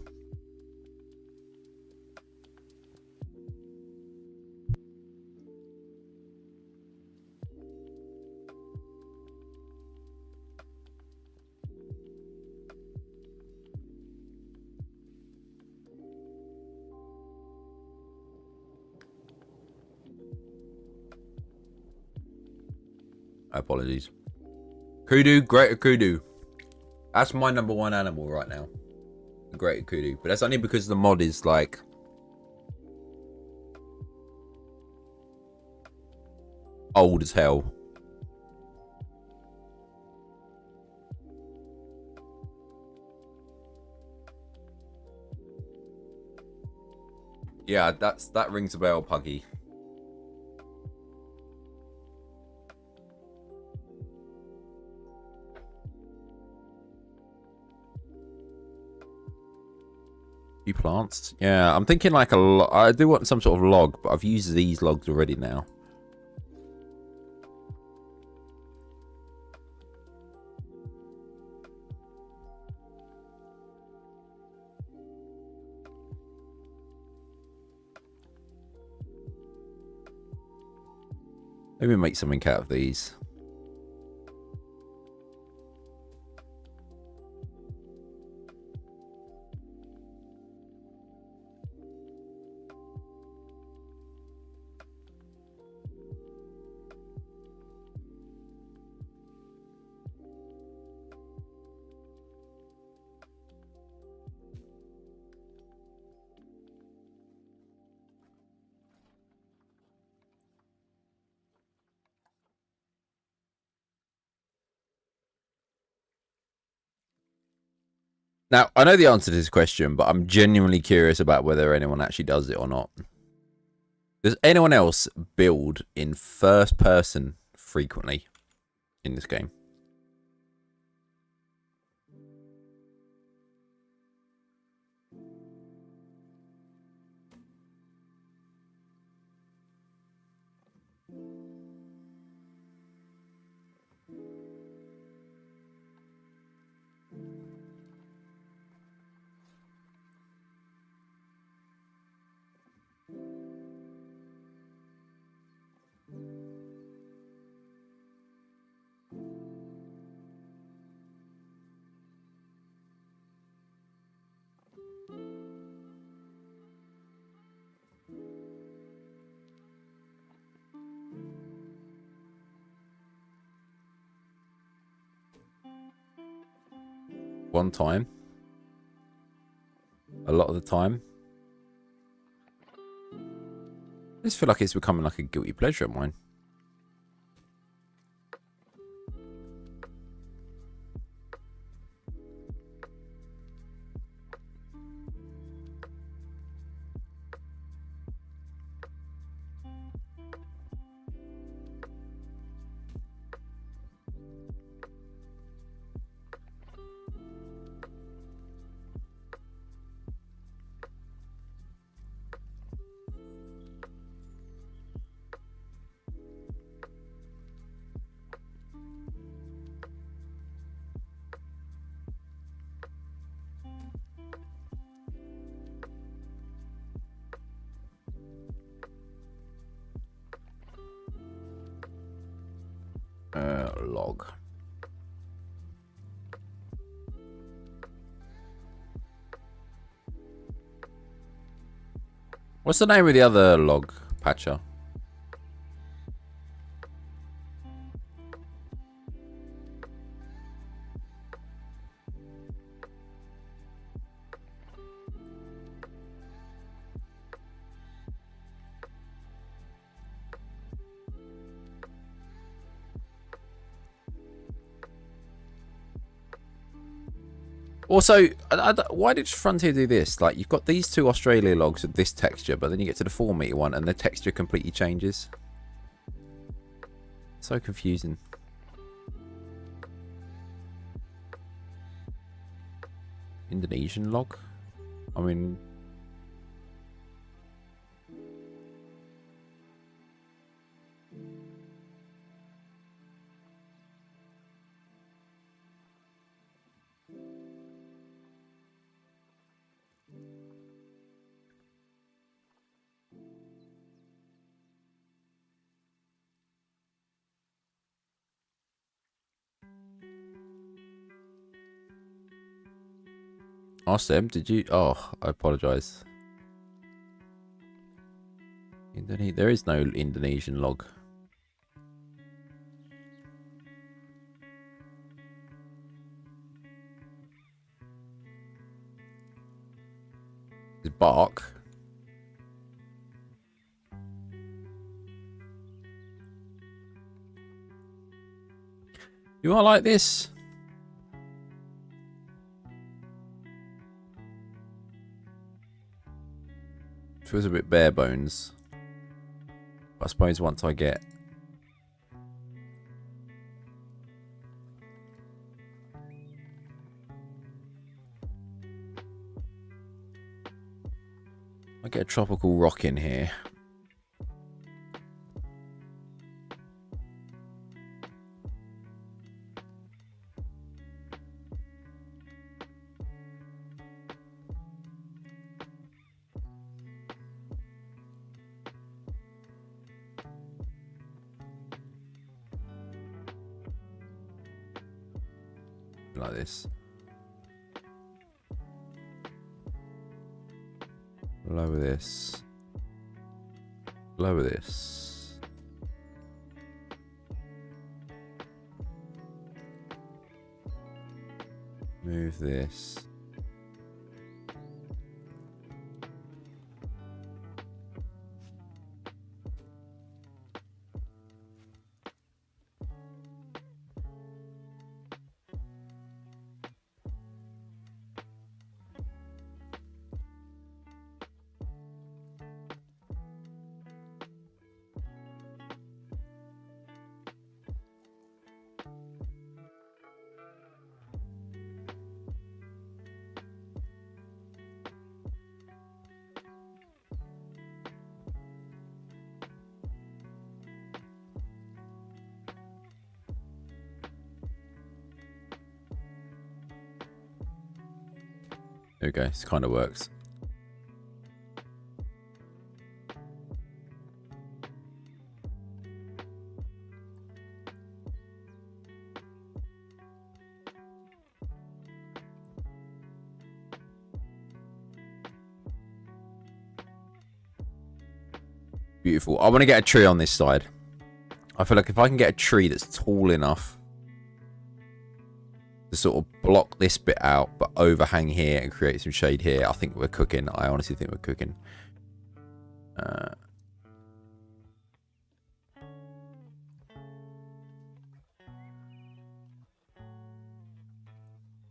Apologies. Kudu, greater kudu. That's my number one animal right now. The greater kudu. But that's only because the mod is like old as hell. Yeah, that rings a bell, Puggy. Few plants. Yeah, I'm thinking like I do want some sort of log, but I've used these logs already now. Maybe make something out of these. Now, I know the answer to this question, but I'm genuinely curious about whether anyone actually does it or not. Does anyone else build in first person frequently in this game? One time. A lot of the time. I just feel like it's becoming like a guilty pleasure of mine. Log. What's the name of the other log patcher? Also, why did Frontier do this? Like, you've got these two Australia logs with this texture, but then you get to the 4 meter one and the texture completely changes. So confusing. Indonesian log? I mean... Ask them, did you? Oh, I apologise. There is no Indonesian log. It's bark. You are like this? Feels a bit bare bones. I suppose once I get... I get a tropical rock in here. Like this. Lower this. Lower this. Move this. There we go. This kind of works. Beautiful. I want to get a tree on this side. I feel like if I can get a tree that's tall enough to sort of block this bit out, but overhang here and create some shade here, I think we're cooking. I honestly think we're cooking. I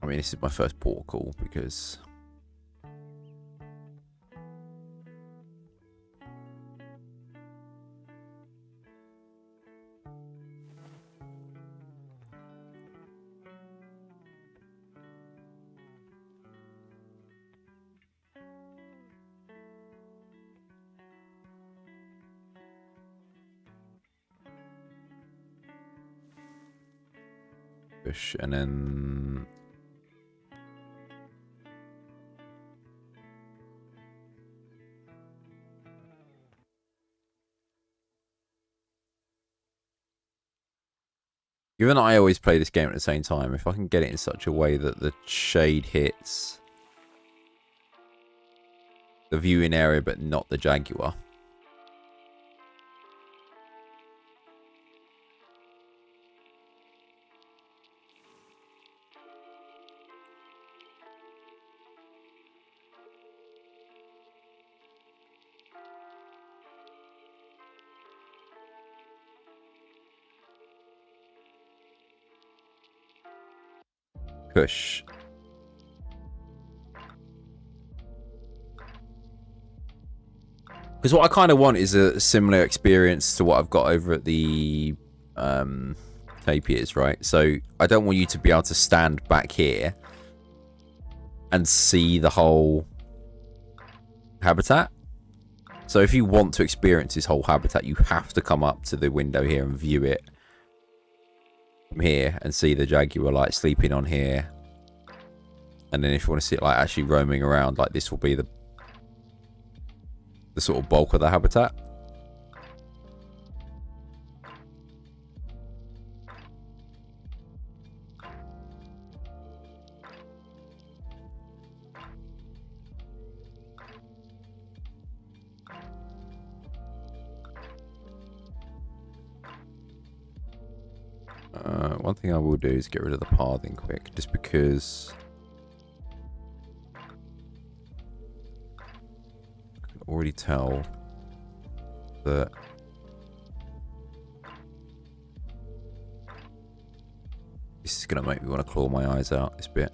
mean, this is my first port call because... and then given I always play this game at the same time, if I can get it in such a way that the shade hits the viewing area but not the Jaguar. Push. Because what I kind of want is a similar experience to what I've got over at the tapirs, right? So I don't want you to be able to stand back here and see the whole habitat. So if you want to experience this whole habitat, you have to come up to the window here and view it from here and see the Jaguar like sleeping on here. And then if you want to see it like actually roaming around, like this will be the sort of bulk of the habitat. One thing I will do is get rid of the pathing quick, just because I can already tell that this is going to make me want to claw my eyes out, this bit.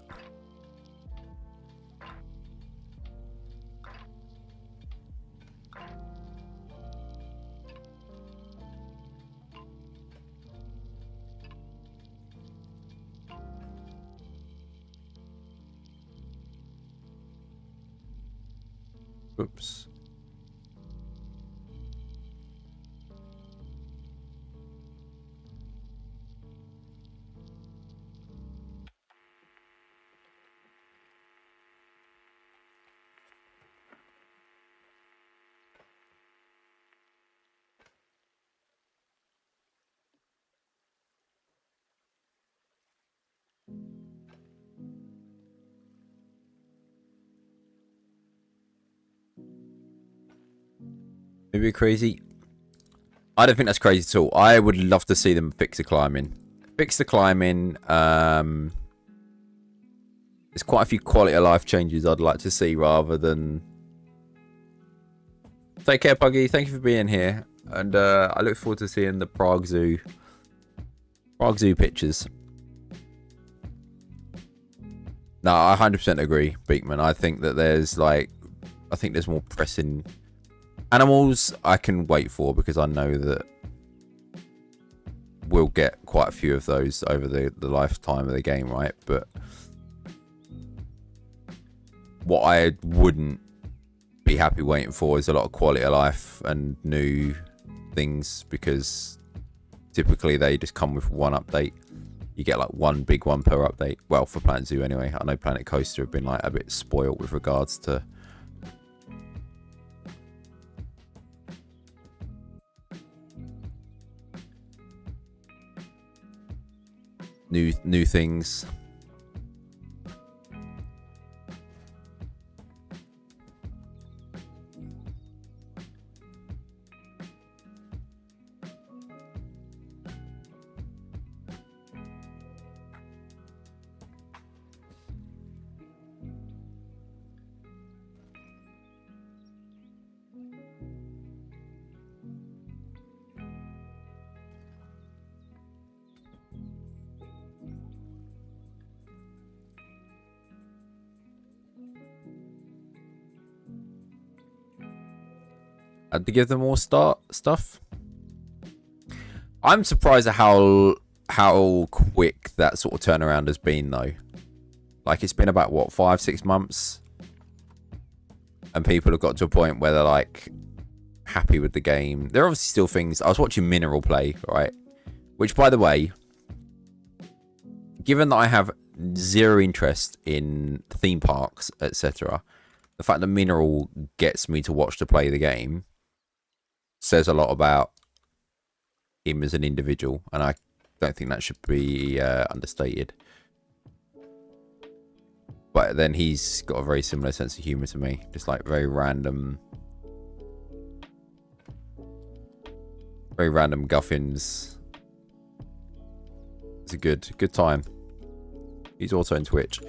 Oops. Maybe crazy. I don't think that's crazy at all. I would love to see them fix the climbing. Fix the climbing. There's quite a few quality of life changes I'd like to see rather than... Take care, Puggy. Thank you for being here. And I look forward to seeing the Prague Zoo pictures. No, I 100% agree, Beekman. I think that there's there's more pressing... Animals I can wait for because I know that we'll get quite a few of those over the lifetime of the game, right? But what I wouldn't be happy waiting for is a lot of quality of life and new things, because typically they just come with one update you get like one big one per update. Well, for Planet Zoo anyway. I know Planet Coaster have been like a bit spoiled with regards to new things. To give them more stuff. I'm surprised at how quick that sort of turnaround has been, though. Like, it's been about what, 5-6 months, and people have got to a point where they're like happy with the game. There are obviously still things. I was watching Mineral play, right? Which, by the way, given that I have zero interest in theme parks, etc., the fact that Mineral gets me to watch to play the game says a lot about him as an individual, and I don't think that should be understated. But then he's got a very similar sense of humor to me, just like very random guffins. It's a good time. He's also in Twitch.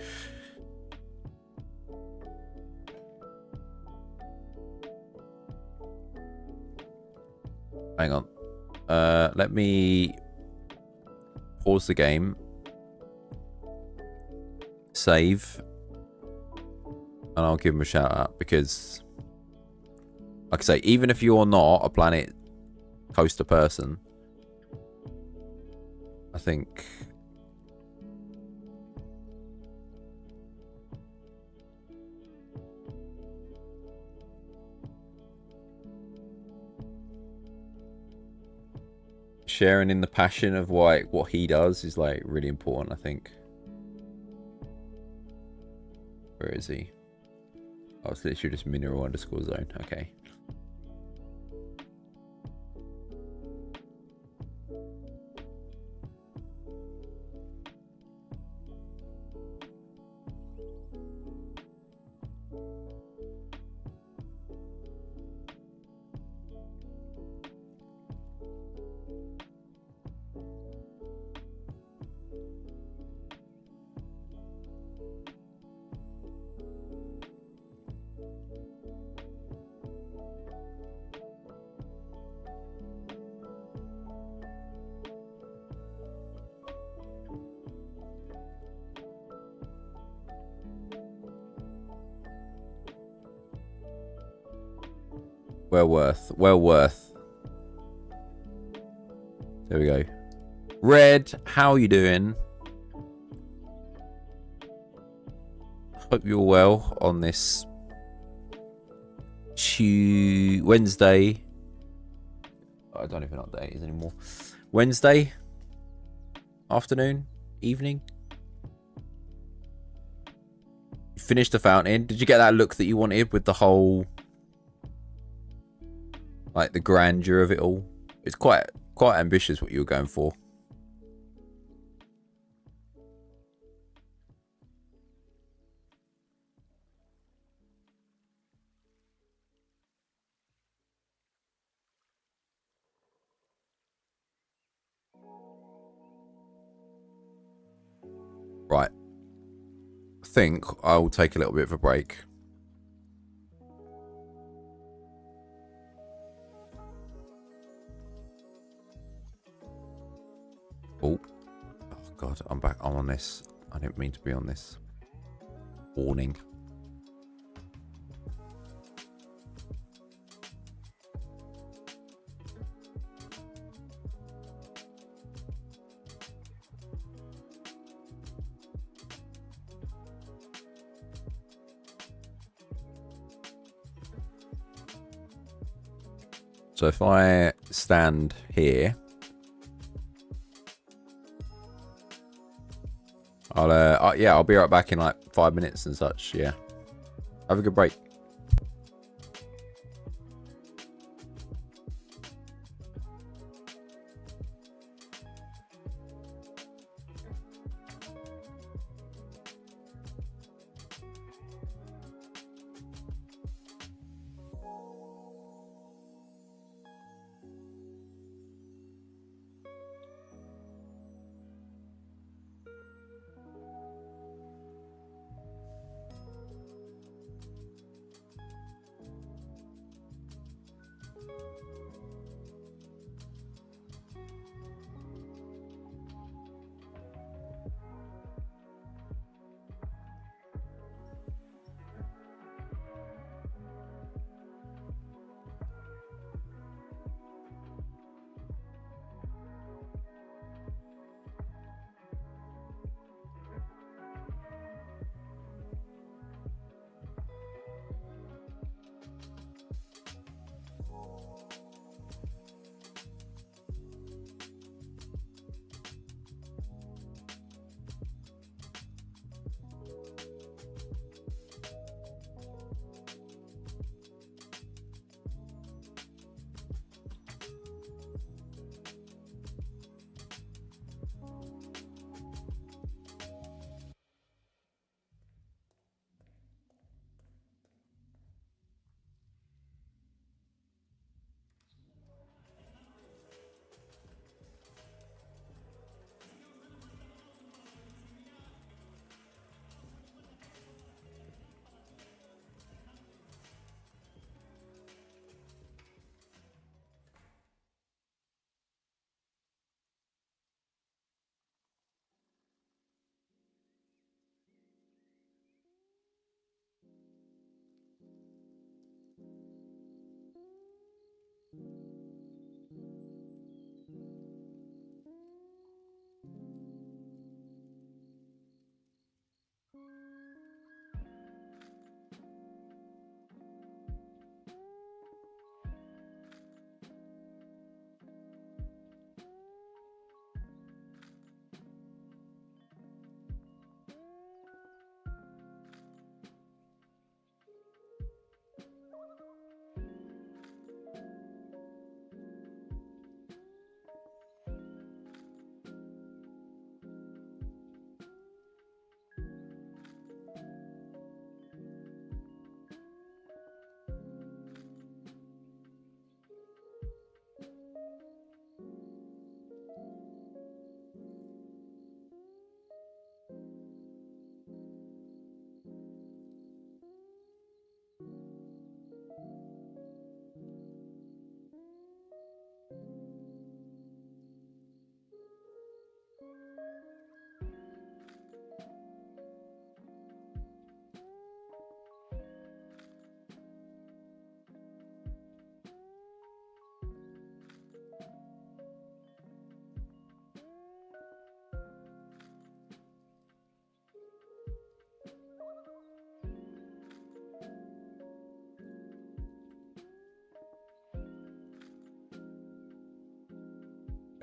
Hang on. Let me pause the game. Save. And I'll give him a shout out because, like I say, even if you're not a Planet Coaster person, I think sharing in the passion of what he does is like really important, I think. Where is he? Oh, it's literally just mineral_zone. Okay. Well worth. There we go. Red, how are you doing? Hope you're well on this Wednesday. I don't even know what day it is anymore. Wednesday afternoon, evening. Finished the fountain. Did you get that look that you wanted with the whole, like, the grandeur of it all? It's quite ambitious what you were going for. Right. I think I'll take a little bit of a break. Oh God, I'm back. I'm on this. I didn't mean to be on this. Warning. So if I stand here, I'll be right back in like 5 minutes and such. Yeah. Have a good break.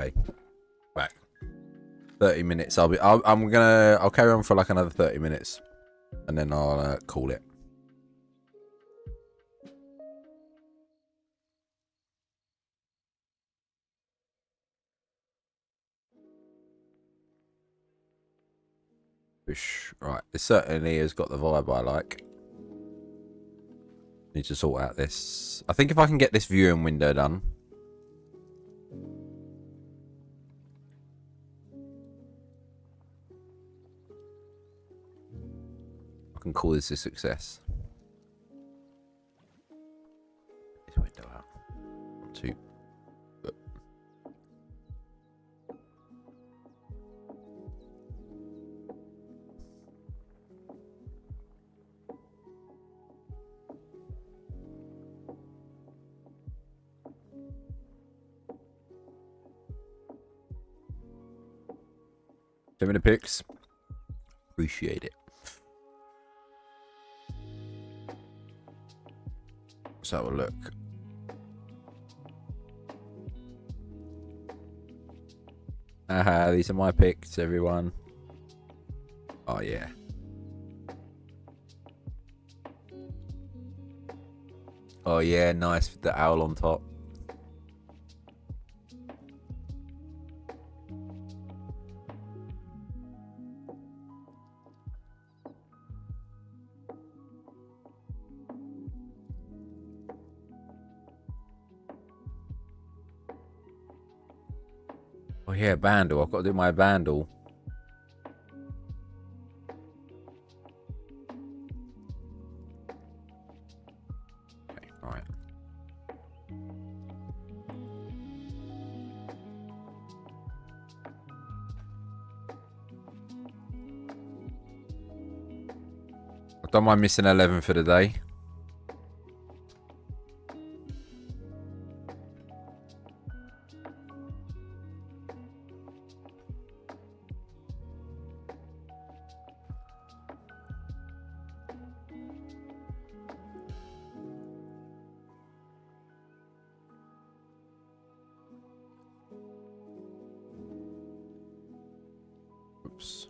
Okay, back. 30 minutes. I'll carry on for like another 30 minutes, and then I'll call it. Right, this certainly has got the vibe I like. Need to sort out this. I think if I can get this viewing window done. I can call this a success. This window out. 2. Send me the pics. Appreciate it. Let's have a look. These are my pics, everyone. Oh, yeah. Oh, yeah, nice with the owl on top. Oh, yeah, bandle. I've got to do my bandle. Okay, alright. I don't mind missing 11 for the day. Oops.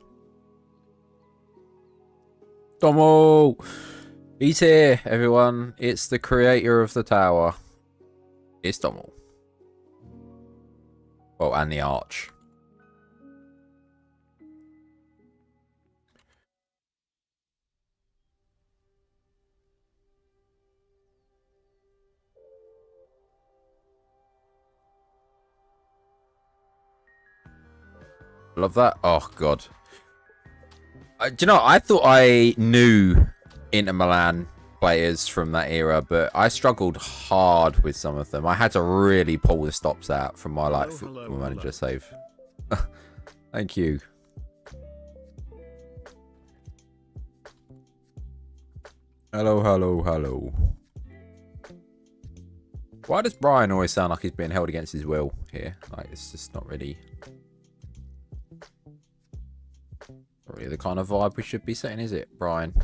Domo! He's here, everyone. It's the creator of the tower. It's Domo. Oh, and the arch. Love that. Oh, God. Do you know, I thought I knew Inter Milan players from that era, but I struggled hard with some of them. I had to really pull the stops out from my Football Manager save. Thank you. Hello, hello, hello. Why does Brian always sound like he's being held against his will here? Like, it's just not really the kind of vibe we should be setting, is it, Brian?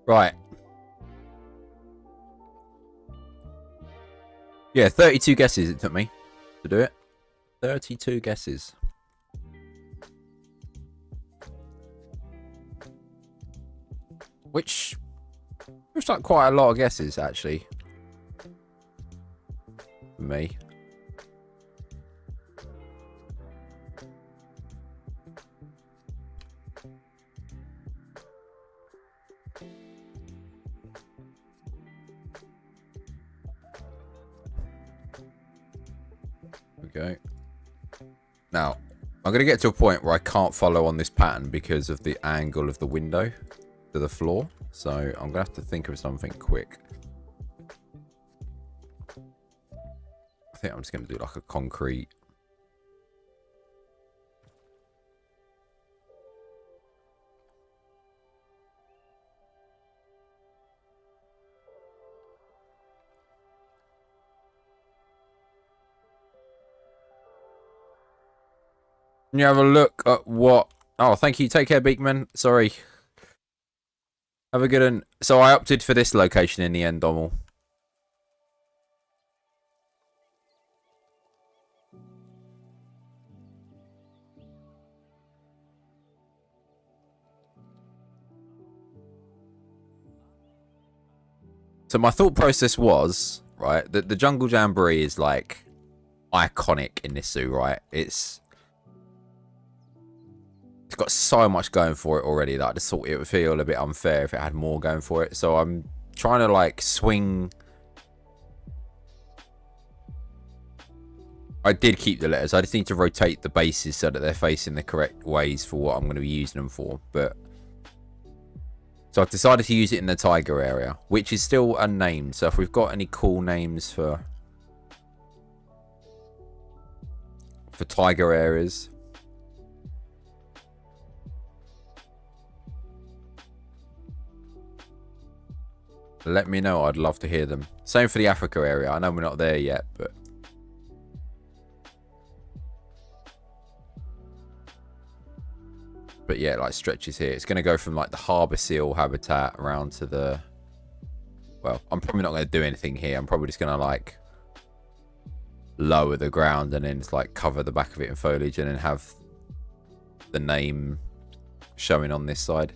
Right. Yeah, 32 guesses it took me to do it. 32 guesses. Which looks like quite a lot of guesses, actually. For me. Go. Now, I'm going to get to a point where I can't follow on this pattern because of the angle of the window to the floor. So I'm going to have to think of something quick. I think I'm just going to do like a concrete. Can you have a look at what... Oh, thank you. Take care, Beekman. Sorry. Have a good one. So I opted for this location in the end, Dommel. So my thought process was, right, that the Jungle Jamboree is like iconic in this zoo, right? It's it's got so much going for it already that I just thought it would feel a bit unfair if it had more going for it. So I'm trying to like swing. I did keep the letters. I just need to rotate the bases so that they're facing the correct ways for what I'm going to be using them for. But so I've decided to use it in the tiger area, which is still unnamed. So if we've got any cool names for tiger areas, let me know. I'd love to hear them. Same for the Africa area. I know we're not there yet, but yeah, like stretches here. It's going to go from like the harbour seal habitat around to the... Well, I'm probably not going to do anything here. I'm probably just going to like lower the ground and then just like cover the back of it in foliage and then have the name showing on this side.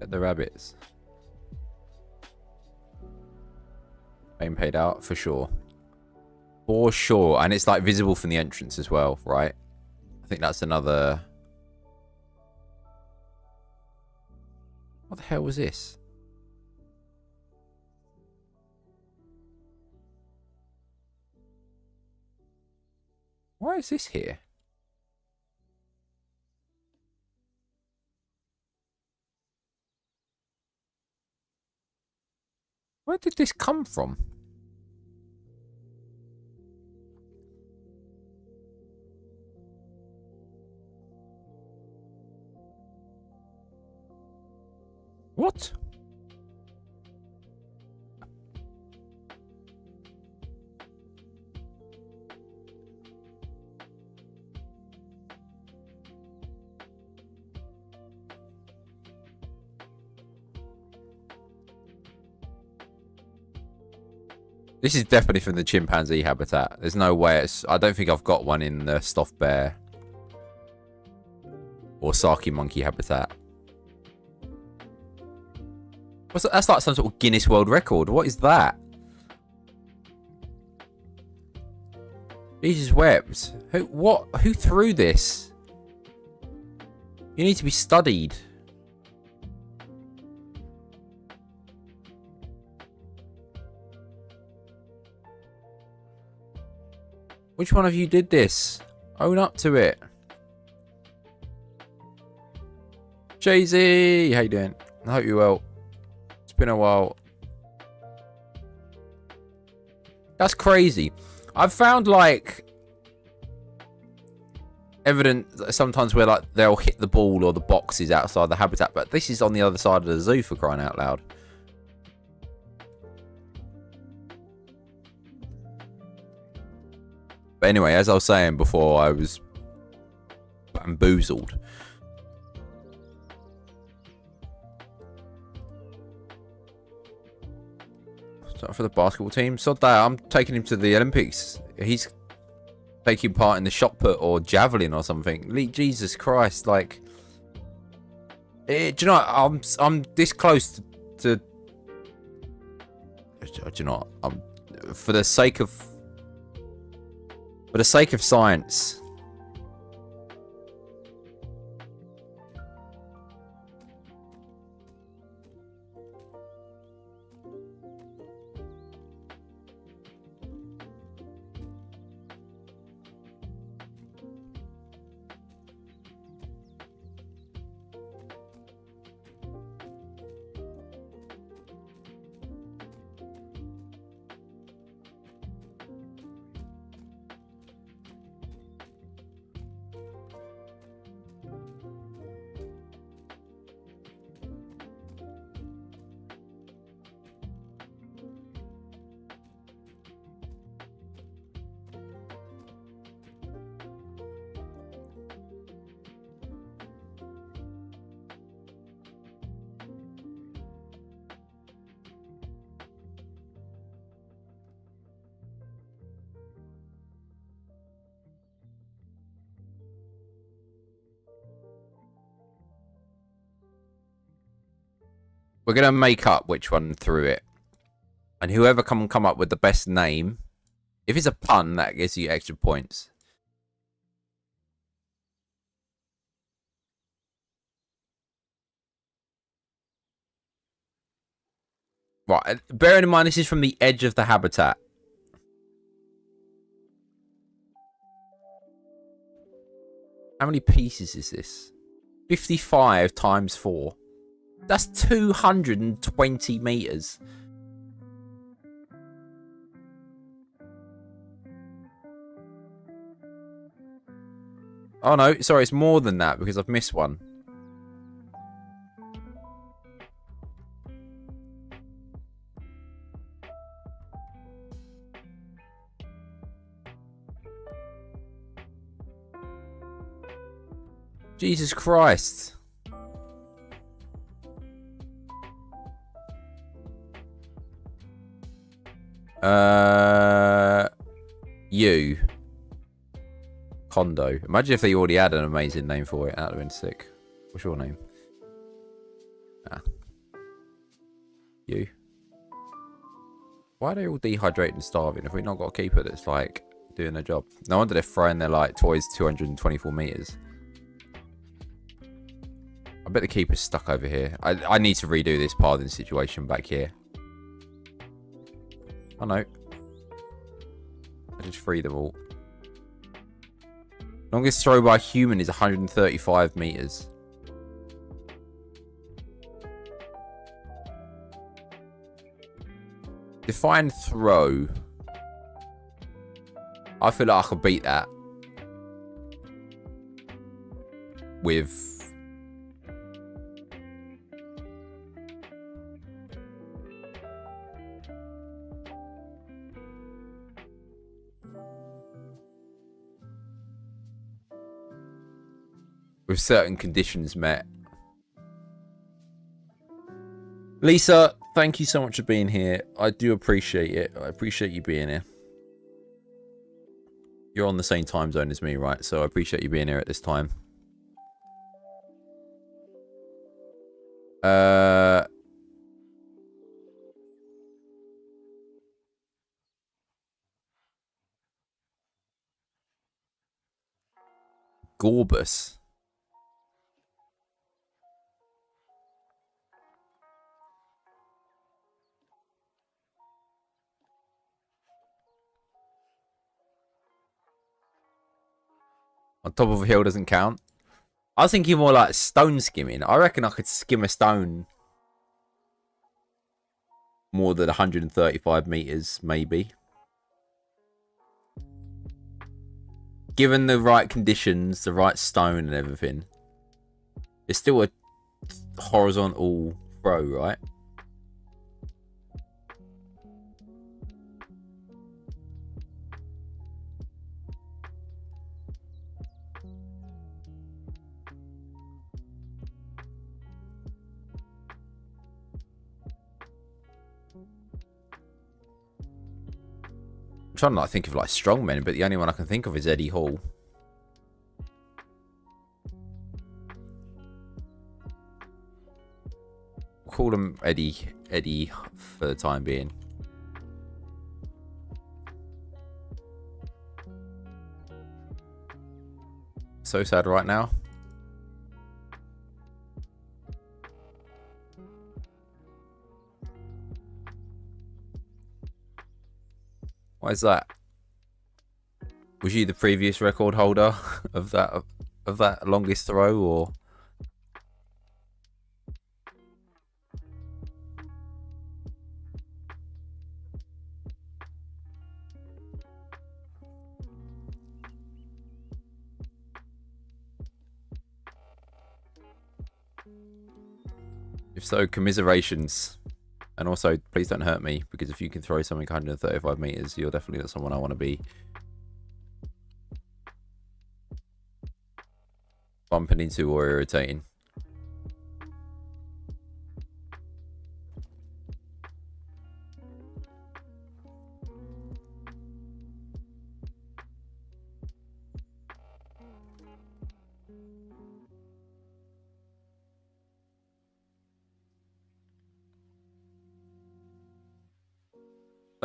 The rabbits being paid out for sure, and it's like visible from the entrance as well, right? I think that's another... What the hell was this? Why is this here? Where did this come from? What? This is definitely from the chimpanzee habitat. There's no way it's... I don't think I've got one in the stuffed bear or Saki monkey habitat. What's that? That's like some sort of Guinness World Record. What is that? Jesus wept. Who threw this? You need to be studied. Which one of you did this? Own up to it. Jay-Z, how you doing? I hope you're well. It's been a while. That's crazy. I've found like evidence sometimes where like they'll hit the ball or the boxes outside the habitat, but this is on the other side of the zoo, for crying out loud. But anyway, as I was saying before, I was bamboozled. For the basketball team, sod that. I'm taking him to the Olympics. He's taking part in the shot put or javelin or something. Jesus Christ, like, do you know? I'm this close to. Do you know? For the sake of science. We're going to make up which one threw it. And whoever come up with the best name, if it's a pun, that gives you extra points. Right, bearing in mind this is from the edge of the habitat. How many pieces is this? 55 times 4. That's 220 meters. Oh no, sorry, it's more than that because I've missed one. Jesus Christ. You. Condo. Imagine if they already had an amazing name for it. That would have been sick. What's your name? Ah. You. Why are they all dehydrated and starving? Have we not got a keeper that's like doing their job? No wonder they're throwing their like toys 224 meters. I bet the keeper's stuck over here. I need to redo this pathing situation back here. Oh no. I just free them all. Longest throw by a human is 135 meters. Define throw. I feel like I could beat that with certain conditions met. Lisa, thank you so much for being here. I do appreciate it. I appreciate you being here. You're on the same time zone as me, right? So I appreciate you being here at this time. Gorbus. On top of a hill doesn't count. I was thinking more like stone skimming. I reckon I could skim a stone more than 135 meters, maybe. Given the right conditions, the right stone and everything. It's still a horizontal throw, right? I'm trying to like think of like strongmen, but the only one I can think of is Eddie Hall. We'll call him Eddie for the time being. So sad right now. Why is that? Was you the previous record holder of that longest throw, or? If so, commiserations. And also, please don't hurt me, because if you can throw something 135 meters, you're definitely not someone I want to be bumping into or irritating.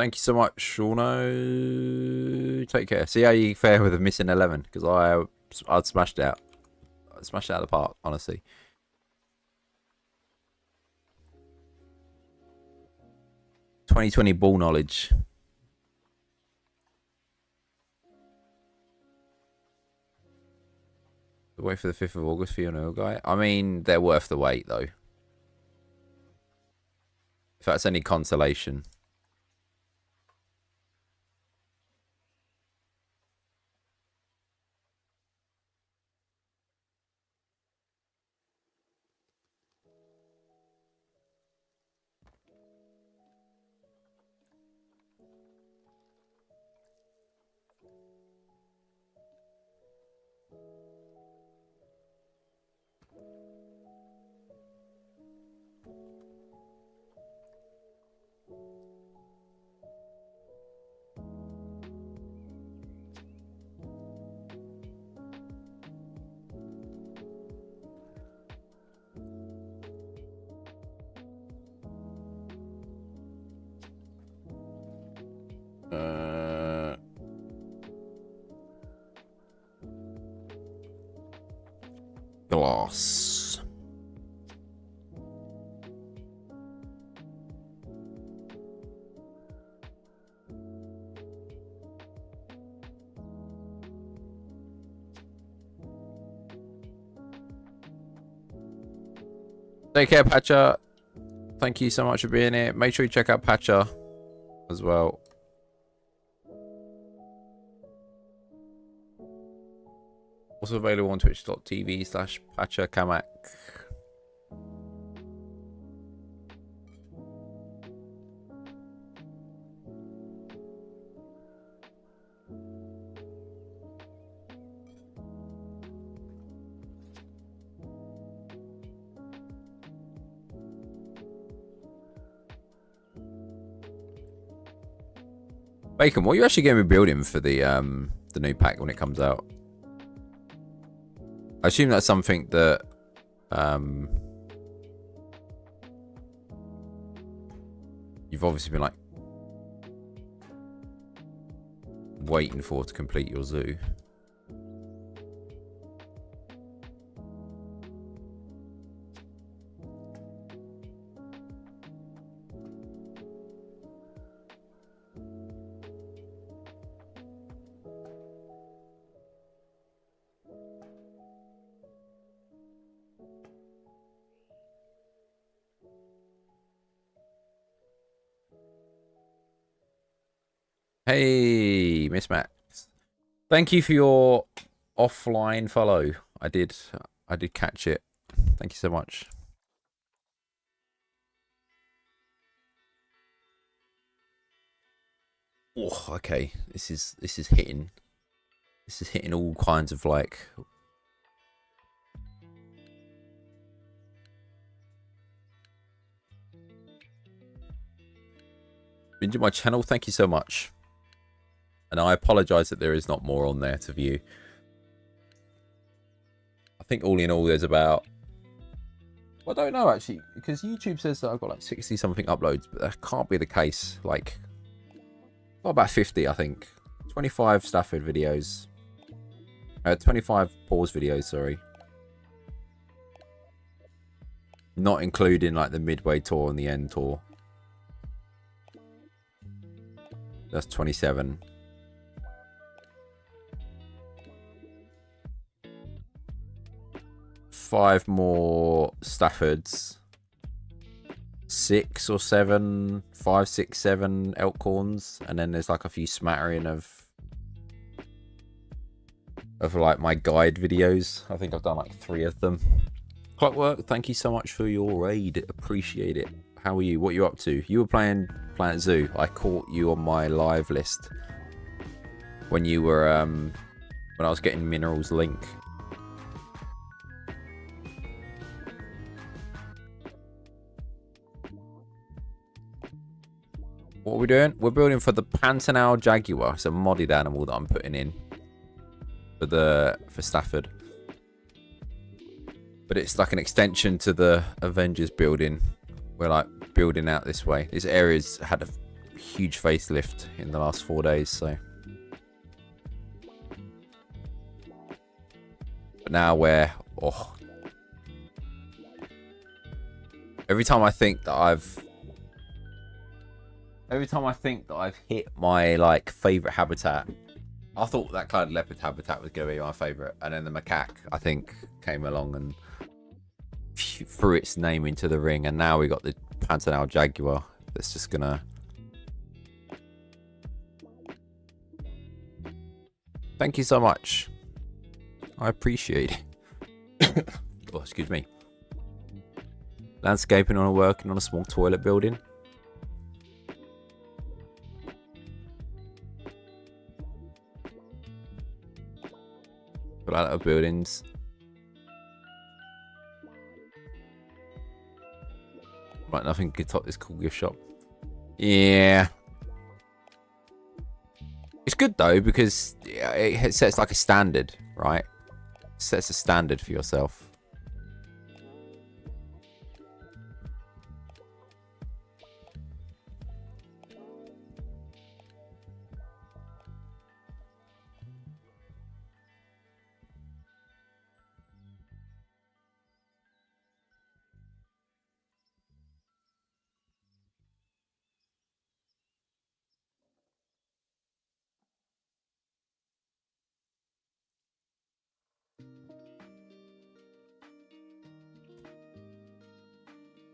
Thank you so much, Shauno. Take care. See how you fare with the missing 11, because I'd smashed it out. I smashed it out of the park, honestly. "2020 ball knowledge." Wait for the 5th of August for your new guy. I mean, they're worth the wait, though. If that's any consolation. Glass. Take care, Patcha. Thank you so much for being here. Make sure you check out Patcha as well. Also available on twitch.tv/PatchaKamak. Bacon, what are you actually going to be building for the new pack when it comes out? I assume that's something that you've obviously been like waiting for to complete your zoo. Hey, Miss Max. Thank you for your offline follow. I did catch it. Thank you so much. Oh, okay. This is hitting. This is hitting all kinds of like into my channel. Thank you so much. And I apologize that there is not more on there to view. I think all in all there's about, well, I don't know actually, because YouTube says that I've got like 60 something uploads, but that can't be the case. Like, got about 50, I think. 25 Stafford videos. 25 pause videos, sorry. Not including like the midway tour and the end tour. That's 27. Five more Staffords. 6 or 7, 5, 6, 7 Elkhorns, and then there's like a few smattering of like my guide videos. I think I've done like 3 of them. Clockwork, thank you so much for your raid. Appreciate it. How are you? What are you up to? You were playing Planet Zoo. I caught you on my live list when you were when I was getting Minerals Link. What are we doing? We're building for the Pantanal Jaguar. It's a modded animal that I'm putting in for Stafford. But it's like an extension to the Avengers building. We're like building out this way. This area's had a huge facelift in the last 4 days, so. But now we're, oh. Every time I think that I've hit my like favorite habitat, I thought that kind of leopard habitat was going to be my favorite, and then the macaque I think came along and threw its name into the ring, and now we got the Pantanal Jaguar that's just gonna. Thank you so much. I appreciate it. Oh, excuse me. Landscaping or working on a small toilet building. Put out of buildings. Right, nothing could top this cool gift shop. Yeah. It's good though because it sets like a standard, right? It sets a standard for yourself.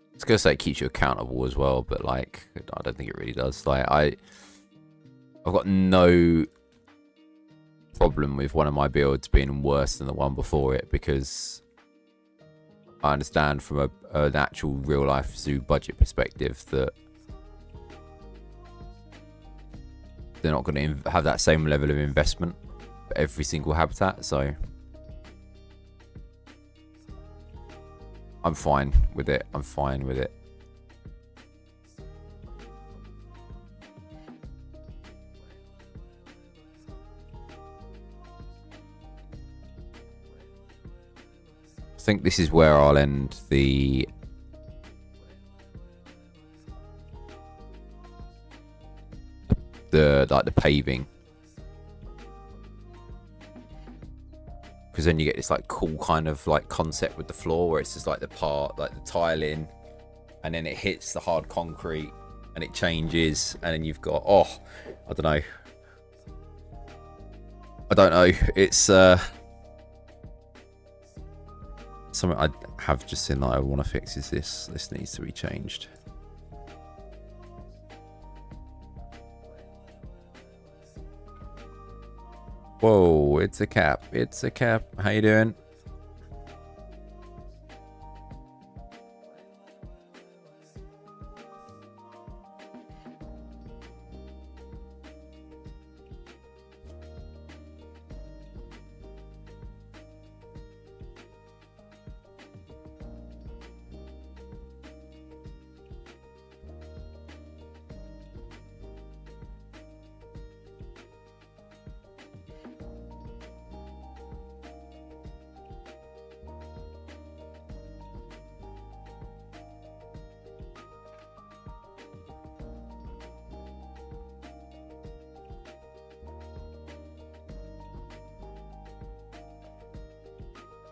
I was gonna say it keeps you accountable as well, but like I don't think it really does. Like I've got no problem with one of my builds being worse than the one before it because I understand from an actual real life zoo budget perspective that they're not going to have that same level of investment for every single habitat, so I'm fine with it. I'm fine with it. I think this is where I'll end the paving, because then you get this like cool kind of like concept with the floor where it's just like the part like the tiling and then it hits the hard concrete and it changes and then you've got I don't know, it's something I have just seen that I want to fix is this needs to be changed. Whoa, it's a cap. It's a cap. How you doing?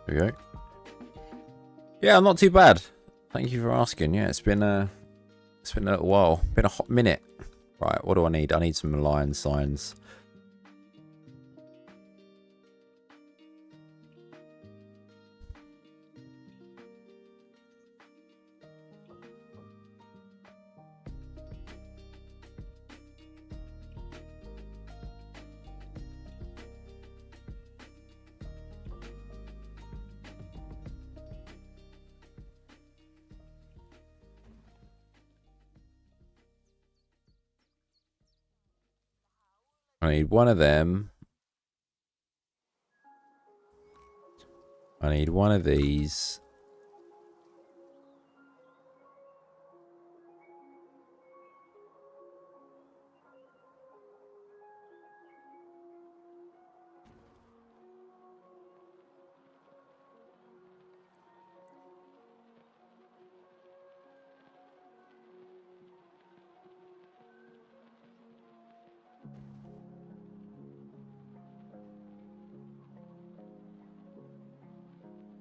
There we go. Yeah, I'm not too bad. Thank you for asking. Yeah, it's been a little while. Been a hot minute. Right, what do I need? I need some lion signs. I need one of them. I need one of these.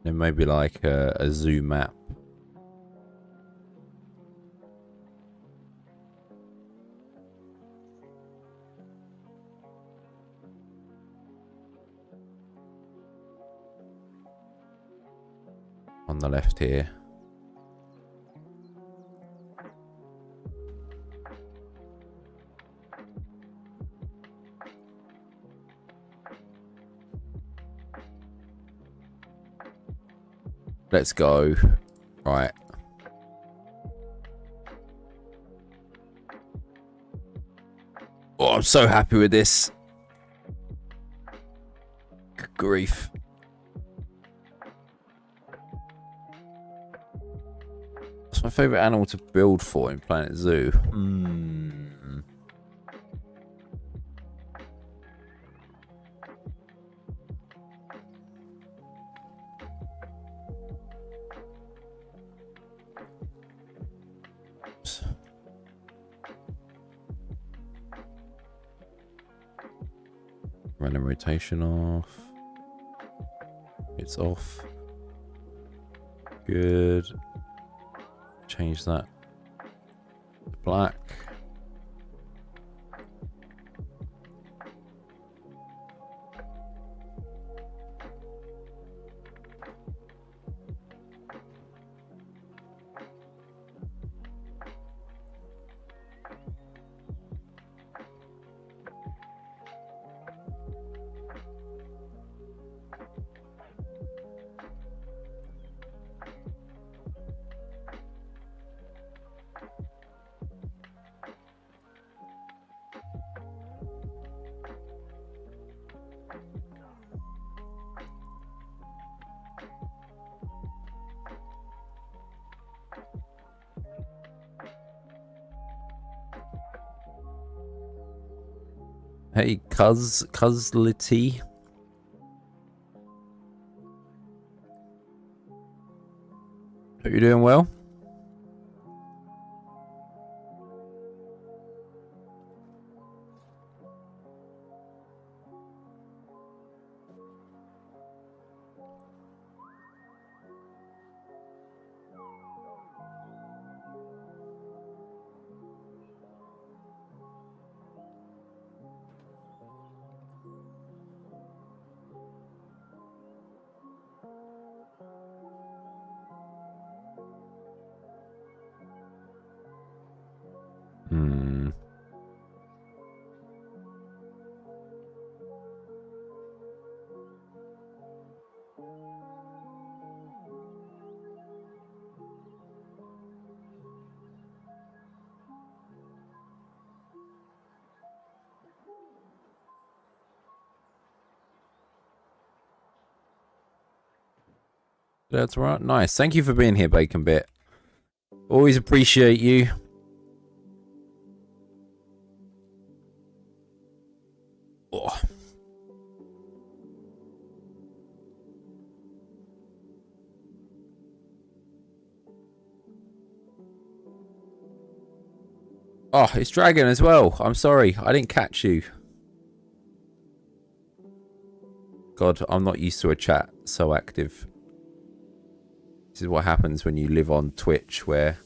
Then maybe like a zoo map. On the left here. Let's go. Right. Oh, I'm so happy with this. Good grief. What's my favourite animal to build for in Planet Zoo? Random rotation off. It's off. Good. Change that to black. Hey, Cuzlity. Are you doing well? That's right. Nice. Thank you for being here, Bacon Bit. Always appreciate you. Oh. Oh, it's Dragon as well. I'm sorry. I didn't catch you. God, I'm not used to a chat so active. This is what happens when you live on Twitch, where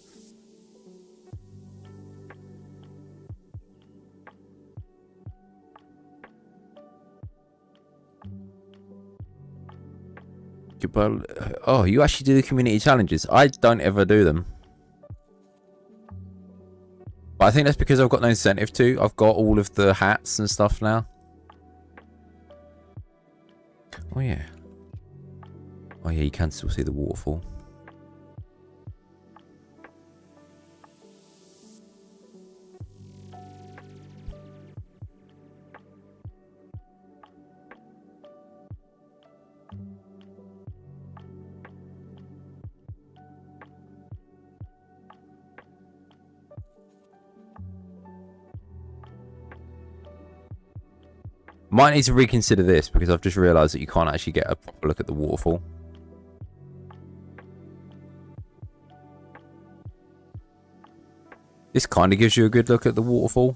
oh, you actually do the community challenges. I don't ever do them. But I think that's because I've got no incentive to. I've got all of the hats and stuff now. Oh yeah. Oh yeah, you can still see the waterfall. Might need to reconsider this because I've just realised that you can't actually get a proper look at the waterfall. This kind of gives you a good look at the waterfall.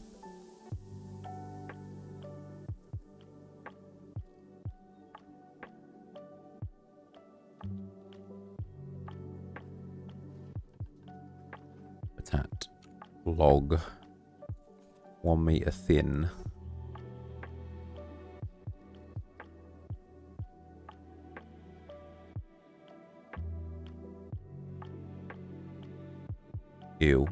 log, 1 meter thin. Ew.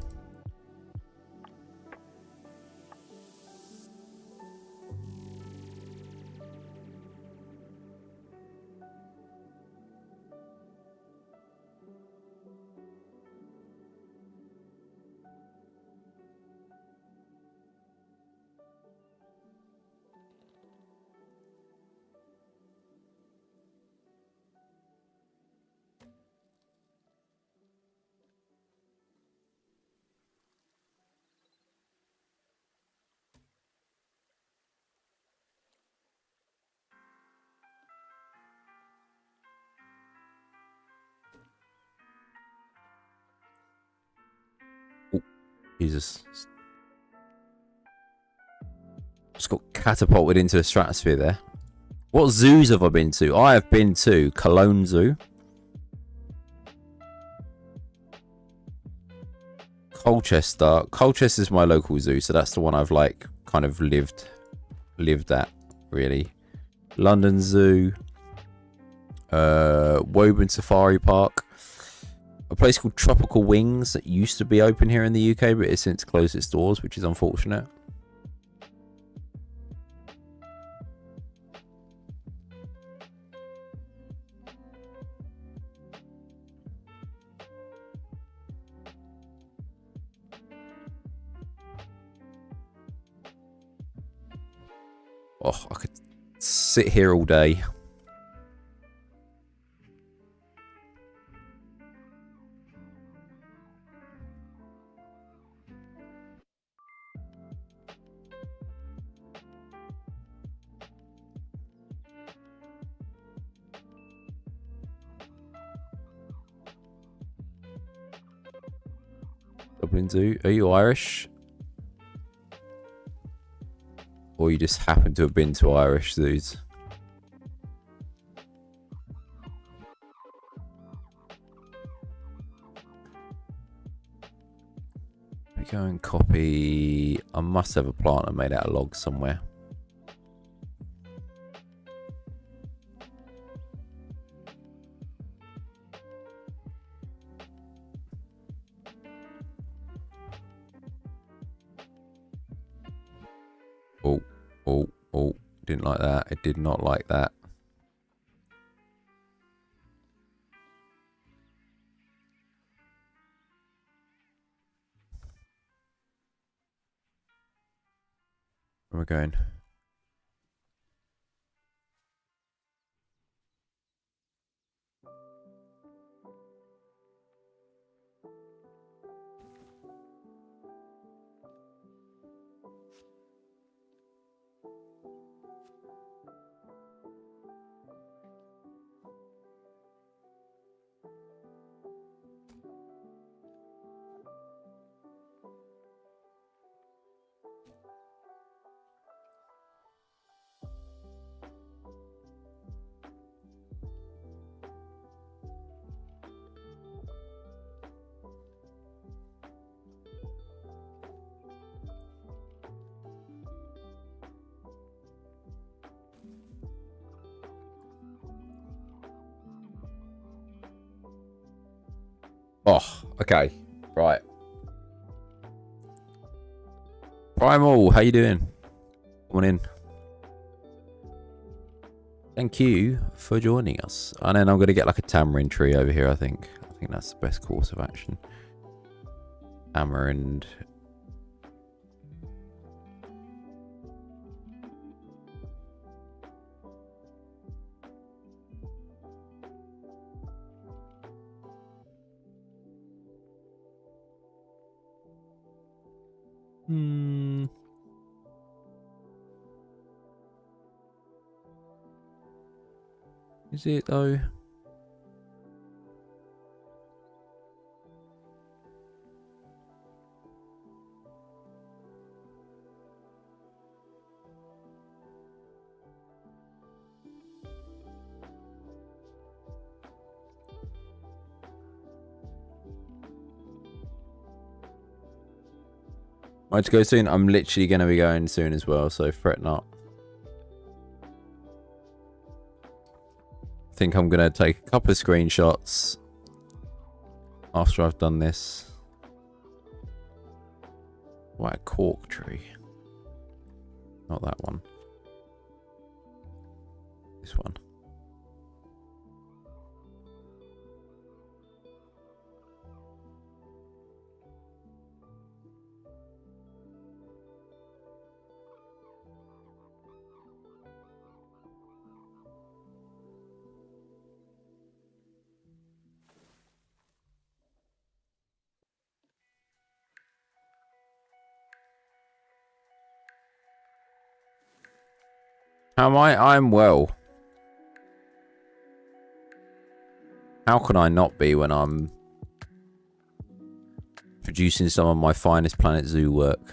Oh, Jesus. Just got catapulted into the stratosphere there. What zoos have I been to? I have been to Cologne Zoo, Colchester. Colchester is my local zoo, so that's the one I've like kind of lived at, really. London Zoo, Woburn Safari Park, a place called Tropical Wings that used to be open here in the UK, but it's since closed its doors, which is unfortunate. Oh, I could sit here all day. Dublin Zoo. Are you Irish? Or you just happen to have been to Irish zoos? Let me go and copy. I must have a planter made out of logs somewhere. Oh, didn't like that. It did not like that. Where am I going? Oh, okay. Right. Primal, how you doing? Come on in. Thank you for joining us. And then I'm going to get like a tamarind tree over here, I think. I think that's the best course of action. Tamarind. Is it though? Right to go soon? I'm literally going to be going soon as well, so fret not. I think I'm going to take a couple of screenshots after I've done this. What a cork tree. Not that one. This one. How am I? I'm well. How can I not be when I'm producing some of my finest Planet Zoo work?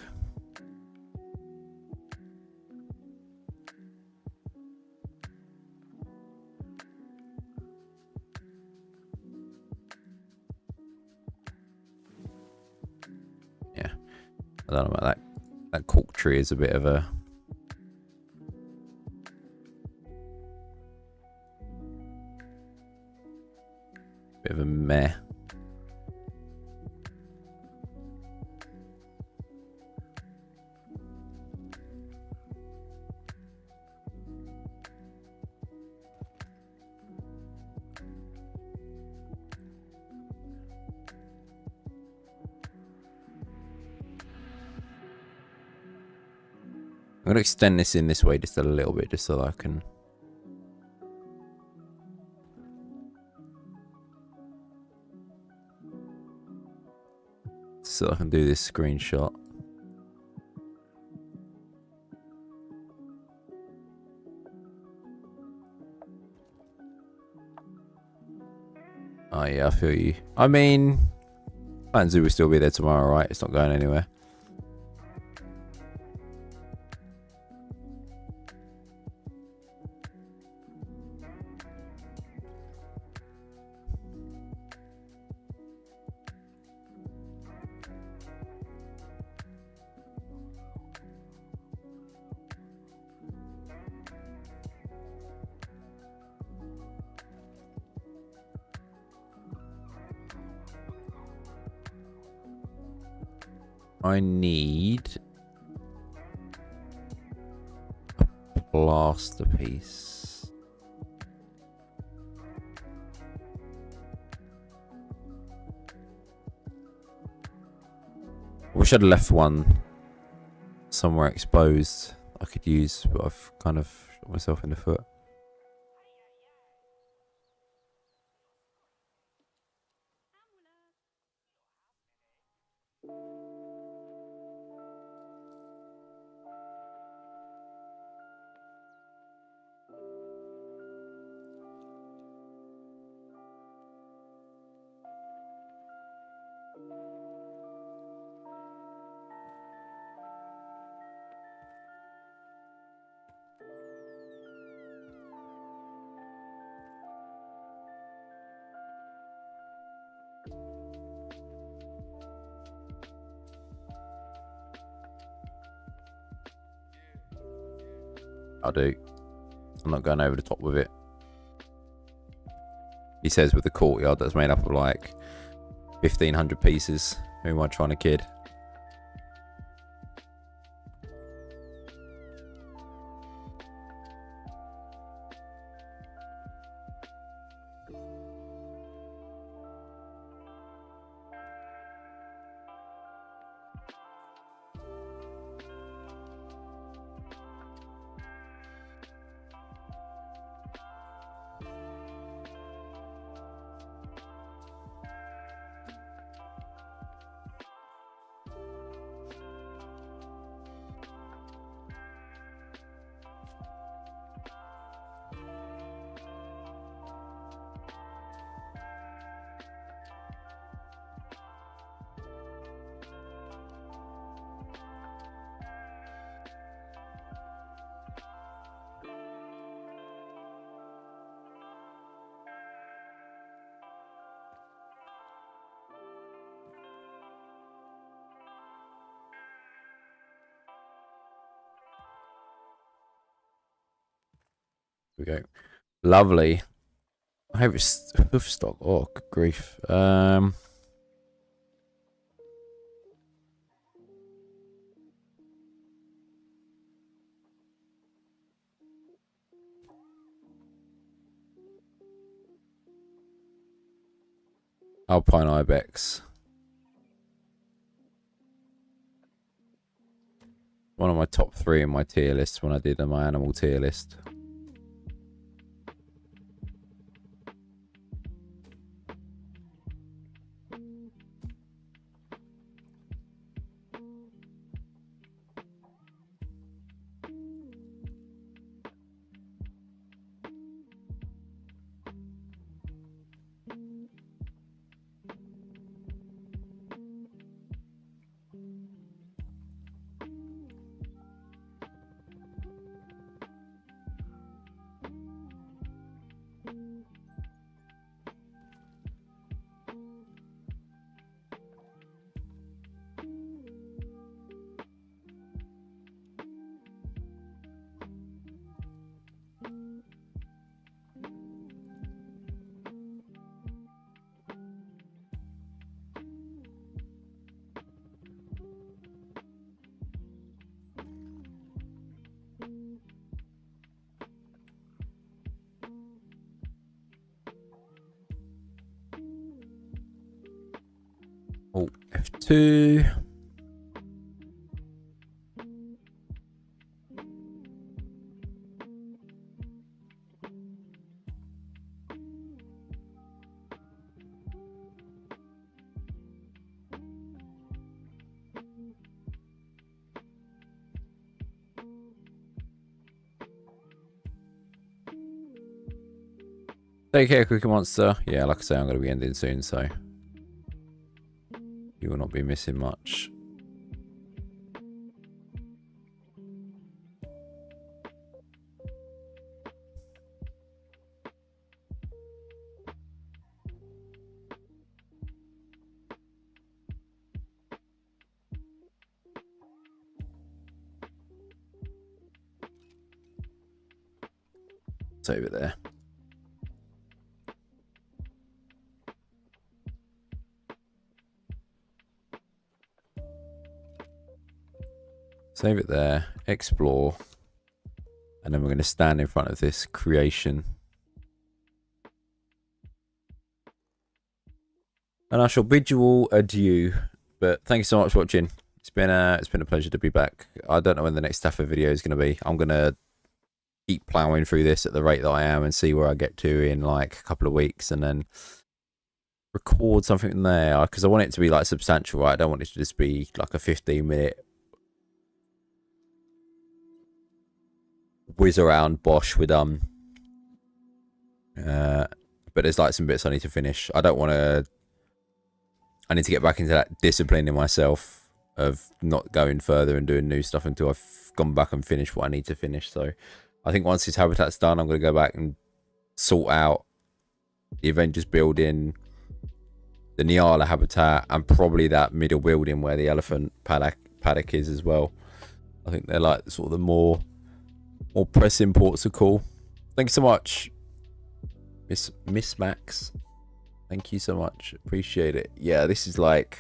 Yeah. I don't know about that. That cork tree is a bit of a... bit of a meh. I'm going to extend this in this way just a little bit, just so that I can... so I can do this screenshot. Oh yeah, I feel you. I mean, Planet Zoo will still be there tomorrow, right? It's not going anywhere. I need a plaster piece. I wish I'd left one somewhere exposed I could use, but I've kind of shot myself in the foot. I'll do. I'm not going over the top with it. He says with the courtyard that's made up of like 1,500 pieces. Who am I trying to kid? we go. Lovely. I hope it's hoof stock. Oh, good grief. Alpine Ibex. One of my top 3 in my tier list when I did my animal tier list. Oh, F2. Take care, Cookie Monster. Yeah, like I say, I'm going to be ending soon, so you will not be missing much. Save it there. Save it there. Explore. And then we're going to stand in front of this creation. And I shall bid you all adieu. But thank you so much for watching. It's been a pleasure to be back. I don't know when the next Stafford video is going to be. I'm going to keep ploughing through this at the rate that I am and see where I get to in like a couple of weeks, and then record something there, because I want it to be like substantial, right? I don't want it to just be like a 15-minute whiz around bosh, we're done. But there's like some bits I need to finish. I need to get back into that discipline in myself of not going further and doing new stuff until I've gone back and finished what I need to finish. So I think once this habitat's done, I'm going to go back and sort out the Avengers building, the Nyala habitat, and probably that middle building where the elephant paddock is as well. I think they're like sort of the more pressing ports of call. Thank you so much, Miss Max. Thank you so much. Appreciate it. Yeah, this is like...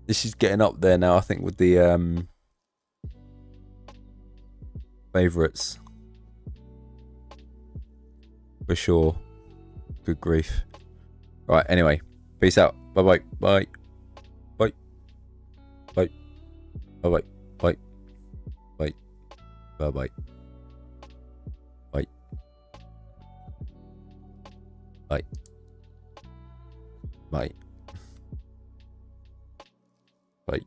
this is getting up there now, I think, with the favourites. For sure. Good grief. Right, anyway. Peace out. Bye-bye. Bye. Bye. Bye. Bye-bye. Bye. Bye. Bye-bye. Bye. Bye. Bye. Bye. Bye.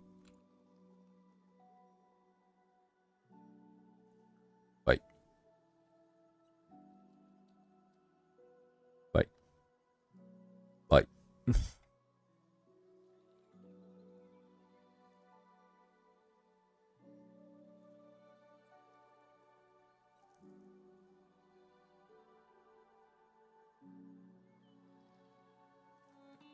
Bye. Bye.